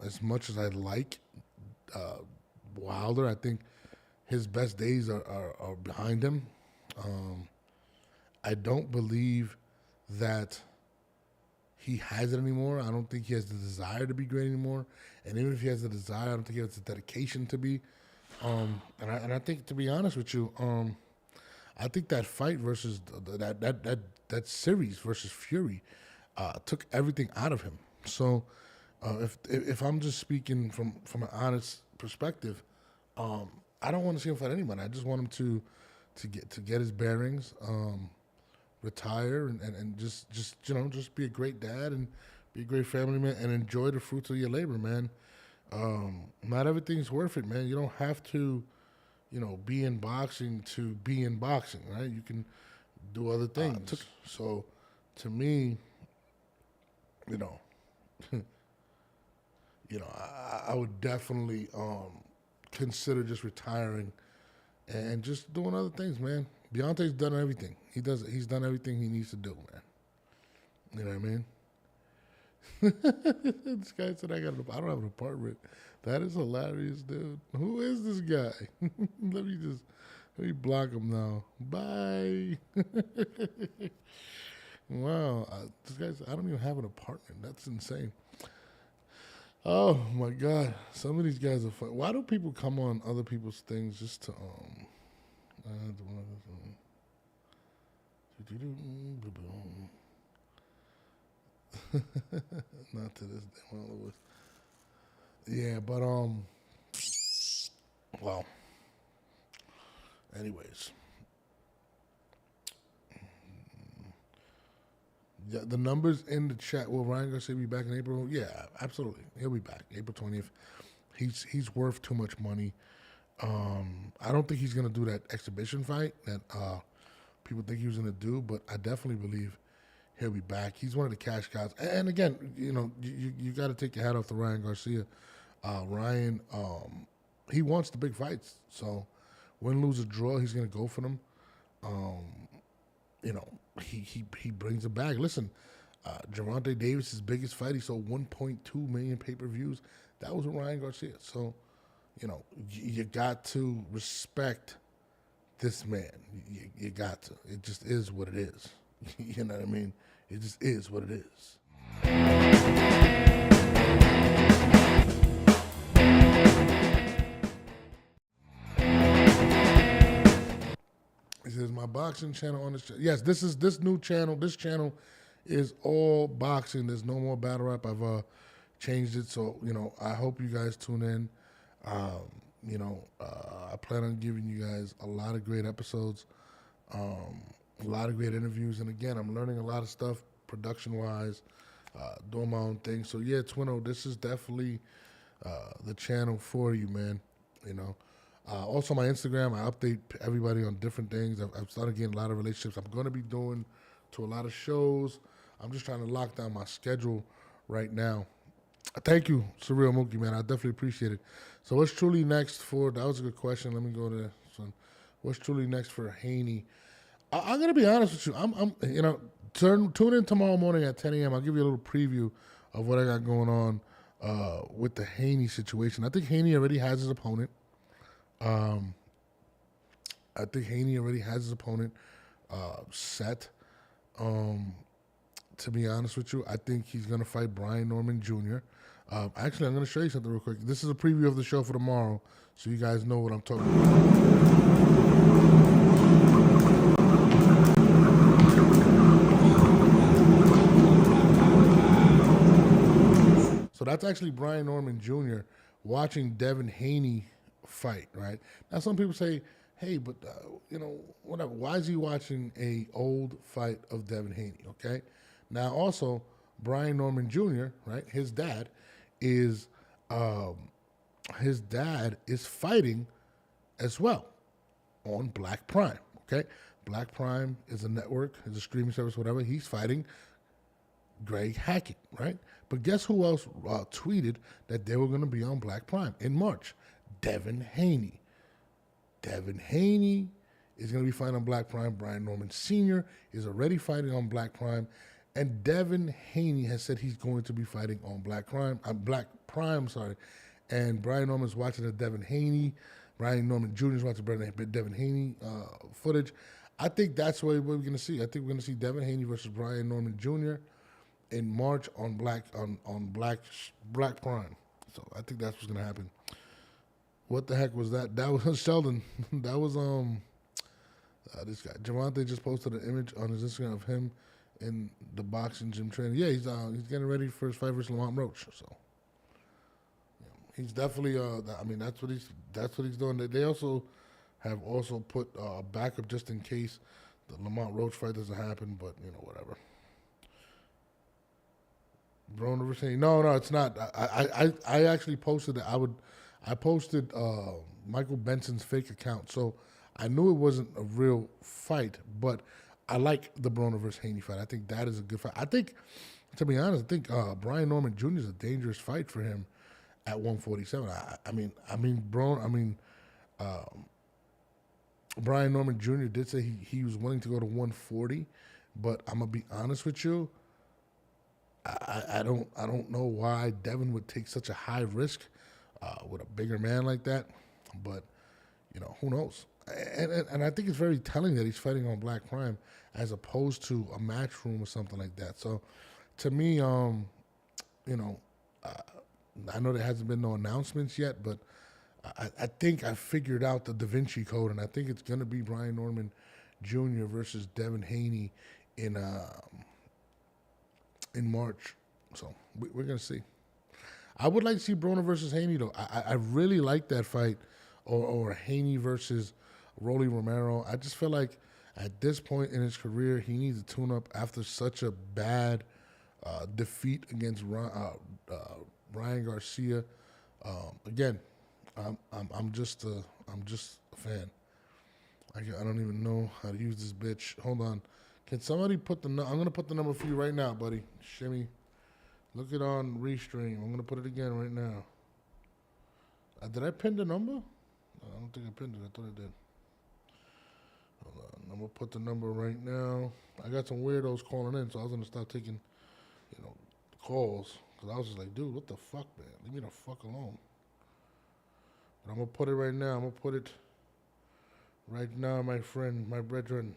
As much as I like Wilder, I think his best days are behind him. I don't believe that he has it anymore. I don't think he has the desire to be great anymore. And even if he has the desire, I don't think he has the dedication to be. And I think, to be honest with you, I think that fight versus that series versus Fury took everything out of him. So if I'm just speaking from an honest perspective, I don't want to see him fight anyone. I just want him to get his bearings, retire, and just be a great dad and be a great family man and enjoy the fruits of your labor, man. Not everything's worth it, man. You don't have to, be in boxing to be in boxing, right? You can do other things. So, to me, I would definitely consider just retiring and just doing other things, man. Deontay's done everything. He's done everything he needs to do, man. You know what I mean? This guy said I don't have an apartment. That is hilarious, dude. Who is this guy? Let me block him now. Bye. Wow. This guy said I don't even have an apartment. That's insane. Oh my God. Some of these guys are fun. Why do people come on other people's things just to not to this day. Well, it was. Yeah, but well. Anyways, yeah, the numbers in the chat. Will Ryan Garcia be back in April? Yeah, absolutely. He'll be back April 20th. He's worth too much money. I don't think he's gonna do that exhibition fight that people think he was gonna do, but I definitely believe he'll be back. He's one of the cash guys. And again, you got to take your hat off to Ryan Garcia. Ryan, he wants the big fights. So win, lose, or draw, he's going to go for them. He brings it back. Listen, Gervonta Davis' biggest fight, he sold 1.2 million pay-per-views. That was with Ryan Garcia. So, you got to respect this man. You got to. It just is what it is. You know what I mean? It just is what it is. He says, my boxing channel on this channel. Yes, this new channel. This channel is all boxing. There's no more battle rap. I've changed it. So, I hope you guys tune in. I plan on giving you guys a lot of great episodes, a lot of great interviews. And again, I'm learning a lot of stuff production-wise, doing my own thing. So, yeah, Twino, this is definitely the channel for you, man. Also, my Instagram, I update everybody on different things. I've started getting a lot of relationships. I'm going to be doing to a lot of shows. I'm just trying to lock down my schedule right now. Thank you, Surreal Mookie, man. I definitely appreciate it. So what's truly next for, that was a good question. Let me go to this one. What's truly next for Haney? I'm going to be honest with you. Tune in tomorrow morning at 10 a.m. I'll give you a little preview of what I got going on with the Haney situation. I think Haney already has his opponent. Set. To be honest with you, I think he's going to fight Brian Norman Jr. Actually, I'm going to show you something real quick. This is a preview of the show for tomorrow, so you guys know what I'm talking about. So that's actually Brian Norman Jr. watching Devin Haney fight, right? Now, some people say, hey, but, whatever. Why is he watching a old fight of Devin Haney, okay? Now, also, Brian Norman Jr., right, his dad is fighting as well on Black Prime, okay? Black Prime is a network, is a streaming service, whatever. He's fighting Greg Hackett, right? But guess who else tweeted that they were going to be on Black Prime in March? Devin Haney. Devin Haney is going to be fighting on Black Prime. Brian Norman Sr. is already fighting on Black Prime. And Devin Haney has said he's going to be fighting on Black Prime. And Brian Norman's watching the Devin Haney. Brian Norman Jr. is watching Devin Haney footage. I think that's what we're going to see. I think we're going to see Devin Haney versus Brian Norman Jr. in March on Black Prime. So I think that's what's going to happen. What the heck was that? That was Sheldon. That was this guy. Gervonta just posted an image on his Instagram of him in the boxing gym training. Yeah, he's getting ready for his fight versus Lamont Roach. So he's definitely that's what he's doing. They also have put a backup just in case the Lamont Roach fight doesn't happen. But whatever. Broner was saying no, it's not. I actually posted that I posted Michael Benson's fake account, so I knew it wasn't a real fight, but I like the Broner versus Haney fight. I think that is a good fight. I think, to be honest, Brian Norman Jr. is a dangerous fight for him at 147. Brian Norman Jr. did say he was willing to go to 140, but I'm gonna be honest with you. I don't know why Devin would take such a high risk with a bigger man like that, but who knows? And I think it's very telling that he's fighting on Black Prime as opposed to a Matchroom or something like that. So, to me, I know there hasn't been no announcements yet, but I think I figured out the Da Vinci Code, and I think it's going to be Brian Norman Jr. versus Devin Haney in March. So we're going to see. I would like to see Broner versus Haney, though. I really like that fight, or Haney versus Rolly Romero. I just feel like at this point in his career, he needs to tune up after such a bad defeat against Ryan Garcia. Again, I'm just a fan. I don't even know how to use this bitch. Hold on. Can somebody put I'm going to put the number for you right now, buddy. Shimmy. Look it on Restream. I'm going to put it again right now. Did I pin the number? No, I don't think I pinned it. I thought I did. Hold on. I'm going to put the number right now. I got some weirdos calling in, so I was going to start taking calls because I was just like, dude, what the fuck, man? Leave me the fuck alone. But I'm gonna put it right now. I'm gonna put it right now, my friend, my brethren.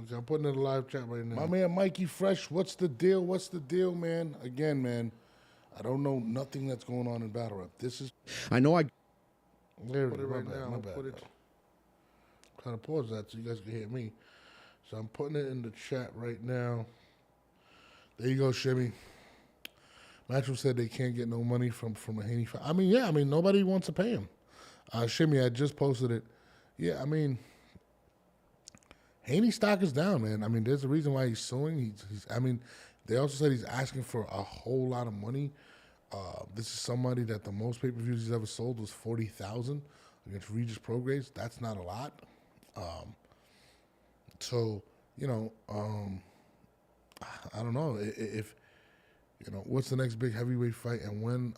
Okay, I'm putting it in the live chat right now. My man Mikey Fresh, what's the deal? What's the deal, man? Again, man, I don't know nothing that's going on in battle rap. This is. I know I. There it is. Right now. My bad. I'm trying to pause that so you guys can hear me. So I'm putting it in the chat right now. There you go, Shimmy. Matchroom said they can't get no money from a Haney fight. I mean, yeah, I mean, nobody wants to pay him. Shimmy, I just posted it. Yeah, I mean, Haney stock is down, man. I mean, there's a reason why he's suing. I mean, they also said he's asking for a whole lot of money. This is somebody that the most pay-per-views he's ever sold was 40,000 against Regis Prograis. That's not a lot. So, you know, I don't know if you know what's the next big heavyweight fight and when.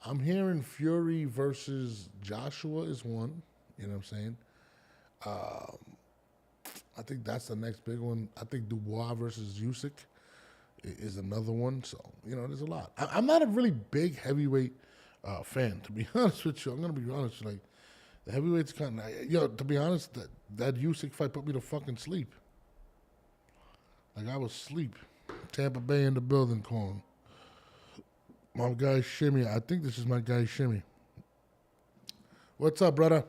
I'm hearing Fury versus Joshua is one. You know what I'm saying? I think that's the next big one. I think Dubois versus Usyk is another one. So, you know, there's a lot. I'm not a really big heavyweight fan, to be honest with you. I'm going to be honest. Like, the heavyweights kind of, to be honest, that Usyk fight put me to fucking sleep. Like, I was asleep. Tampa Bay in the building calling. My guy Shimmy. I think this is my guy Shimmy. What's up, brother?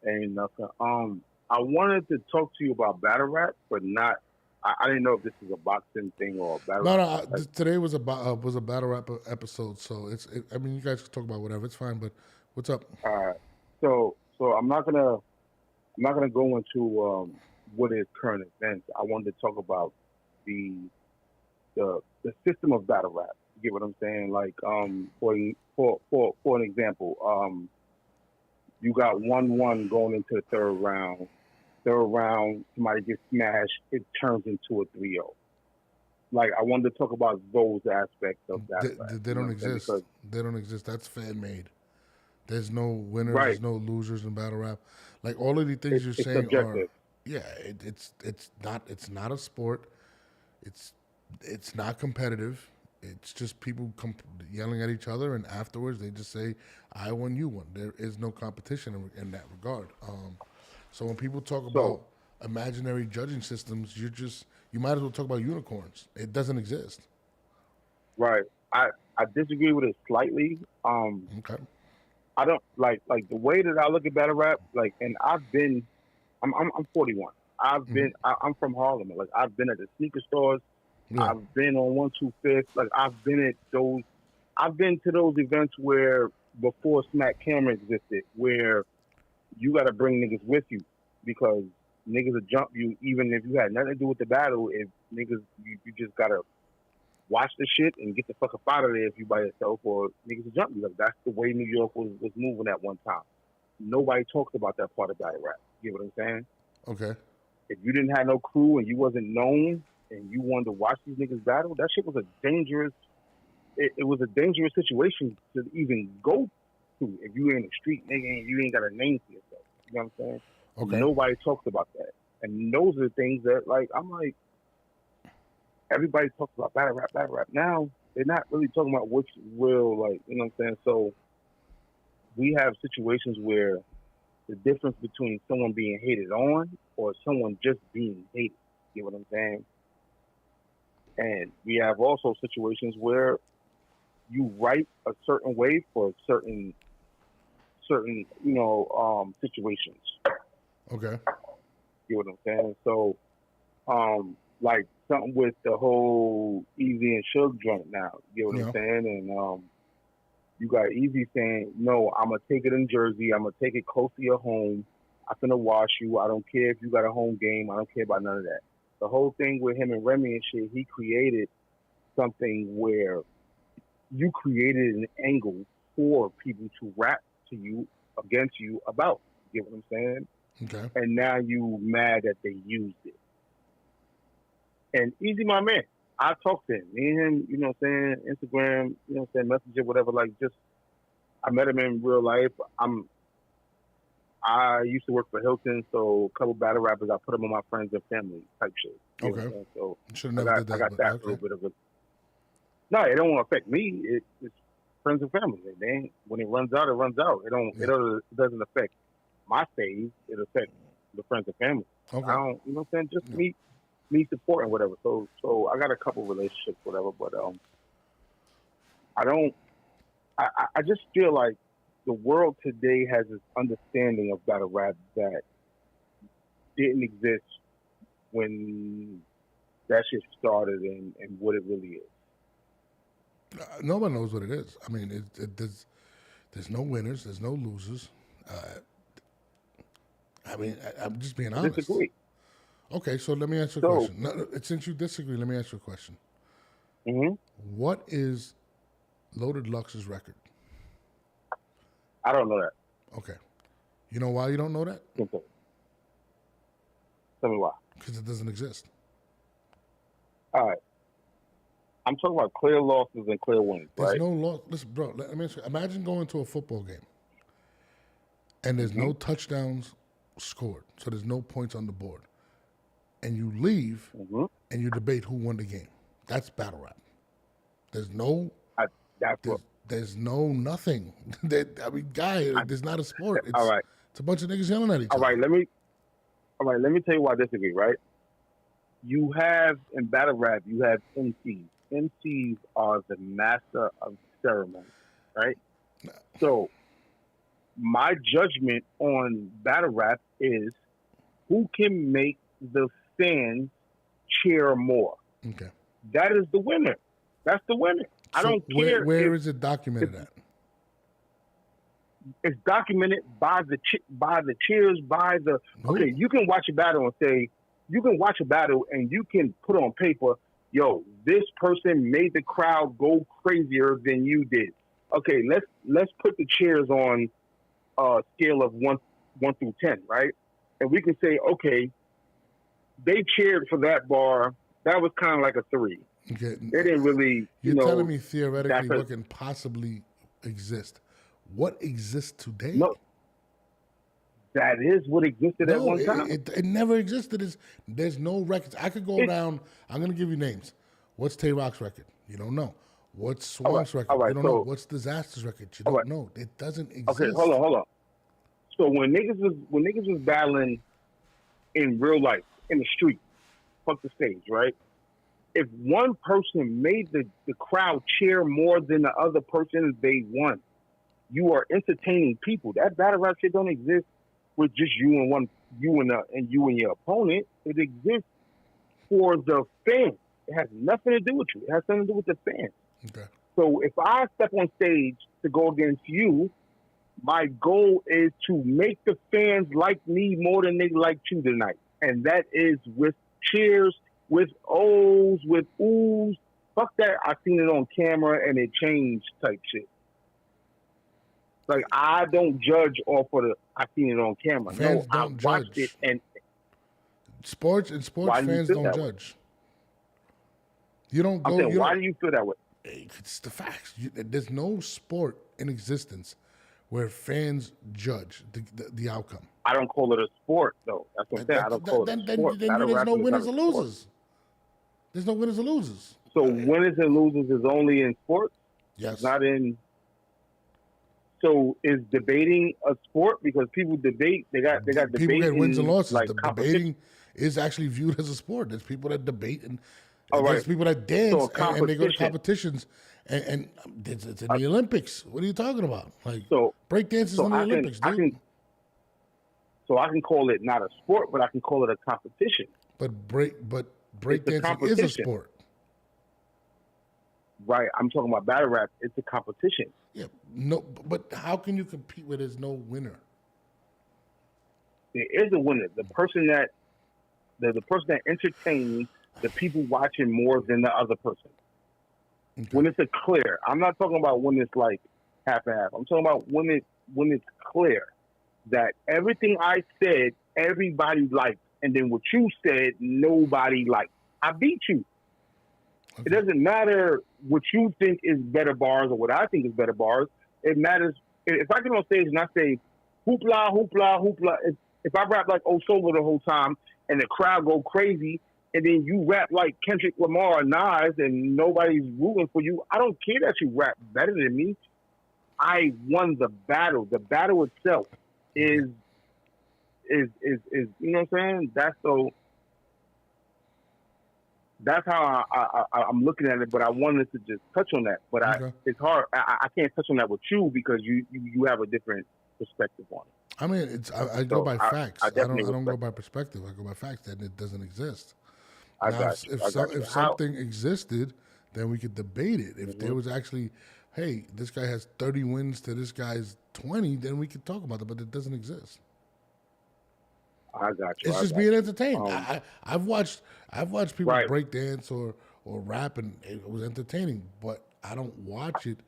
Ain't nothing. I wanted to talk to you about battle rap, but not. I didn't know if this is a boxing thing or a battle. No. Today was a battle rap episode, so I mean, you guys can talk about whatever. It's fine. But what's up? All right. So I'm not gonna go into what is current events. I wanted to talk about the system of battle rap. You get what I'm saying? Like for an example, you got 1-1 going into the third round. Third round, somebody gets smashed, it turns into a 3-0. Like, I wanted to talk about those aspects of that. They don't exist. They don't exist. That's fan made. There's no winners, right. There's no losers in battle rap. Like, all of the things you're saying subjective. It's not a sport. It's not competitive. It's just people yelling at each other, and afterwards they just say, I won, you won. There is no competition in that regard. So when people talk about imaginary judging systems, you might as well talk about unicorns. It doesn't exist. Right. I disagree with it slightly. Okay. I don't like the way that I look at battle rap. Like, and I'm 41. I'm from Harlem. Like, I've been at the sneaker stores. Yeah. I've been on 125th. Like, I've been to those events where before Smack Camera existed, where you got to bring niggas with you because niggas will jump you even if you had nothing to do with the battle. If niggas, you just got to watch the shit and get the fuck up out of there if you by yourself, or niggas will jump you. Like, that's the way New York was moving at one time. Nobody talks about that part of battle rap. You get what I'm saying? Okay. If you didn't have no crew and you wasn't known and you wanted to watch these niggas battle, that shit was a dangerous. It was a dangerous situation to even go through if you in the street, nigga, and you ain't got a name for yourself. You know what I'm saying? Okay. Nobody talks about that, and those are the things that, like, I'm like, everybody talks about battle rap. Now they're not really talking about what's real, like, you know what I'm saying? So we have situations where the difference between someone being hated on or someone just being hated. You know what I'm saying? And we have also situations where you write a certain way for certain situations. Okay. You know what I'm saying? So, like something with the whole Easy and Suge joint now. You know what I'm saying? And you got Easy saying, "No, I'm gonna take it in Jersey. I'm gonna take it close to your home. I'm gonna wash you. I don't care if you got a home game. I don't care about none of that." The whole thing with him and Remy and shit, he created something where you created an angle for people to rap to you, against you about. You know what I'm saying? Okay. And now you mad that they used it. And Easy, my man, I talked to him. Me and him, you know what I'm saying, Instagram, you know what I'm saying, Messenger, whatever, like, just, I met him in real life. I used to work for Hilton, so a couple battle rappers, I put them on my friends and family type shit. You know what I'm saying? So Should have never did that. I got that okay. little bit of a. No, it don't affect me. It's friends and family. They ain't, when it runs out, it runs out. It doesn't affect my stage. It affects the friends and family. Okay. I don't, you know what I'm saying? Just me supporting whatever. So I got a couple relationships, whatever. But I just feel like the world today has this understanding of battle rap that didn't exist when that shit started and what it really is. Nobody knows what it is. I mean, there's no winners. There's no losers. I mean, I'm just being honest. Disagree. Okay, so let me ask you a question. No, since you disagree, let me ask you a question. Mm-hmm. What is Loaded Lux's record? I don't know that. Okay. You know why you don't know that? Simple. Tell me why. Because it doesn't exist. All right. I'm talking about clear losses and clear wins, There's right? no loss. Listen, bro, let me ask you, imagine going to a football game and there's no touchdowns scored, so there's no points on the board. And you leave and you debate who won the game. That's battle rap. There's no there's no nothing. I mean, there's not a sport. It's, all right. It's a bunch of niggas yelling at each other. All right, let me tell you why I disagree, right? You have in battle rap, you have MCs. MCs are the master of ceremony, right? So my judgment on battle rap is who can make the fans cheer more. Okay. That is the winner. That's the winner. So I don't care. Where is it documented at? It's documented by the cheers, by the. Okay, you can watch a battle and say, you can watch a battle and you can put on paper, yo, this person made the crowd go crazier than you did. Okay, let's put the cheers on a scale of 1 through 10, right? And we can say, okay, they cheered for that bar. That was kind of like a 3. Okay. They didn't really. You're telling me theoretically what can possibly exist. What exists today? No. That is what existed at one time. It never existed. There's no records. I could go down. I'm going to give you names. What's Tay Rock's record? You don't know. What's Swank's record? You don't know. What's Disaster's record? You don't know. It doesn't exist. Okay, hold on. So when niggas was battling in real life, in the street, fuck the stage, right? If one person made the crowd cheer more than the other person, they won. You are entertaining people. That battle rap shit don't exist with just you and your opponent. It exists for the fans. It has nothing to do with you. It has something to do with the fans. Okay. So if I step on stage to go against you, my goal is to make the fans like me more than they like you tonight. And that is with cheers, with O's, with oohs. Fuck that. I seen it on camera and it changed type shit. Like, I don't judge off of I seen it on camera. Fans no, don't I watched judge. it and sports fans don't judge. You don't go. Why do you feel that way? It's the facts. There's no sport in existence where fans judge the outcome. I don't call it a sport, though. That's what I'm saying. I don't call it a sport. Then there's no winners or losers. There's no winners or losers. So winners and losers is only in sports? Yes. Not in. So is debating a sport? Because people debate. They got debate. People get wins and losses. Like debating is actually viewed as a sport. There's people that debate and right. There's people that dance and they go to competitions. And it's in the Olympics. What are you talking about? Like breakdance is in the Olympics, dude. I can call it not a sport, but I can call it a competition. But breakdancing is a sport. Right. I'm talking about battle rap. It's a competition. Yeah. No, but how can you compete where there's no winner? There is a winner. The person that entertains the people watching more than the other person. Okay. When it's a clear. I'm not talking about when it's like half and half. I'm talking about when it's clear that everything I said, everybody liked, and then what you said, nobody liked. I beat you. Okay. It doesn't matter what you think is better bars or what I think is better bars. It matters if I get on stage and I say, hoopla, hoopla, hoopla. If I rap like Old Solo the whole time and the crowd go crazy, and then you rap like Kendrick Lamar or Nas and nobody's rooting for you, I don't care that you rap better than me. I won the battle. The battle itself is you know what I'm saying? That's how I'm looking at it. But I wanted to just touch on that. But it's hard. I can't touch on that with you because you have a different perspective on it. I mean, I go by facts. I don't go by perspective. I go by facts that it doesn't exist. If something existed, then we could debate it. If there was actually, hey, this guy has 30 wins to this guy's 20, then we could talk about it. But it doesn't exist. I got you. It's just being entertained. I've watched people break dance or rap, and it was entertaining. But I don't watch it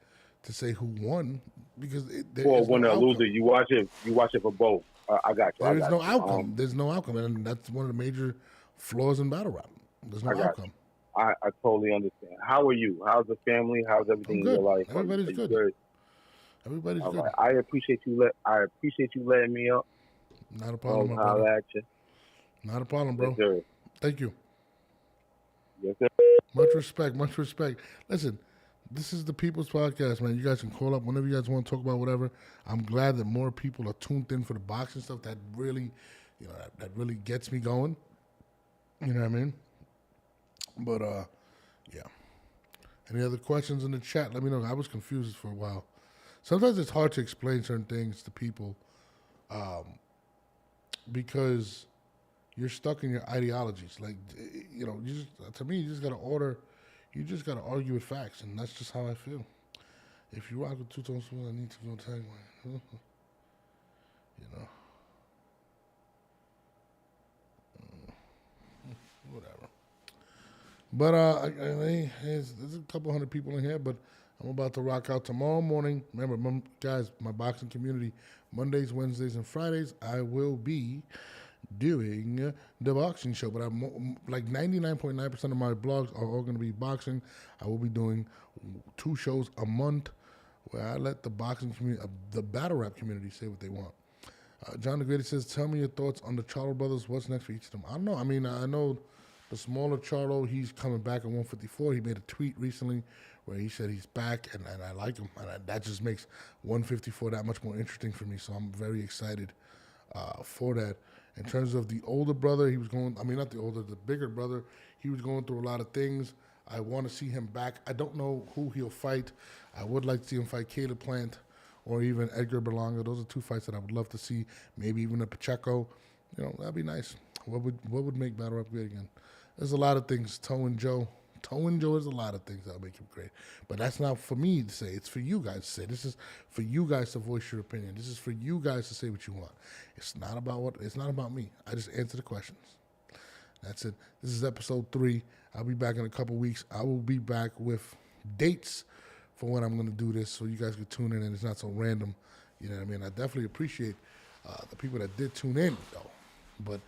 to say who won because for winner or loser, you watch it for both. I got you. There is no outcome. There's no outcome, and that's one of the major flaws in battle rap. There's no outcome. I totally understand. How are you? How's the family? How's everything in your life? Everybody's good. Everybody's good. Right. I appreciate you letting me up. Not a problem, my brother. Not a problem, bro. Yes, thank you. Yes, sir. Much respect. Listen, this is the People's Podcast, man. You guys can call up whenever you guys want to talk about whatever. I'm glad that more people are tuned in for the boxing stuff. That really, that really gets me going. You know what I mean? But, yeah. Any other questions in the chat? Let me know. I was confused for a while. Sometimes it's hard to explain certain things to people because you're stuck in your ideologies. Like, you just got to argue with facts, and that's just how I feel. If you rock with two-tone swing, I need to go tag one. Whatever. But there's a couple hundred people in here, but I'm about to rock out tomorrow morning. Remember, guys, my boxing community, Mondays, Wednesdays, and Fridays, I will be doing the boxing show. But I'm like 99.9% of my blogs are all going to be boxing. I will be doing 2 shows a month where I let the boxing community, the battle rap community, say what they want. John the Greatest says, tell me your thoughts on the Charlo brothers. What's next for each of them? I don't know. I mean, I know the smaller Charlo, he's coming back at 154. He made a tweet recently where he said he's back, and I like him. And that just makes 154 that much more interesting for me, so I'm very excited for that. In terms of the older brother, the bigger brother, he was going through a lot of things. I want to see him back. I don't know who he'll fight. I would like to see him fight Caleb Plant or even Edgar Berlanga. Those are 2 fights that I would love to see. Maybe even a Pacheco. That'd be nice. What would make battle rap great again? There's a lot of things. Toe and Joe is a lot of things that'll make him great. But that's not for me to say. It's for you guys to say. This is for you guys to voice your opinion. This is for you guys to say what you want. It's not about me. I just answer the questions. That's it. This is episode 3. I'll be back in a couple weeks. I will be back with dates for when I'm going to do this so you guys can tune in and it's not so random. You know what I mean? I definitely appreciate the people that did tune in, though. But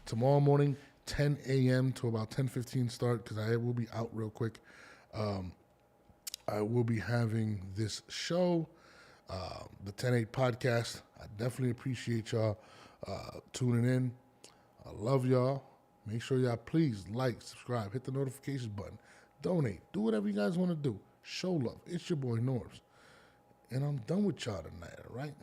tomorrow morning, 10 a.m. to about 10:15 start, because I will be out real quick. I will be having this show, the 10-8 podcast. I definitely appreciate y'all tuning in. I love y'all. Make sure y'all please like, subscribe, hit the notifications button, donate, do whatever you guys want to do. Show love. It's your boy Norbs. And I'm done with y'all tonight, all right?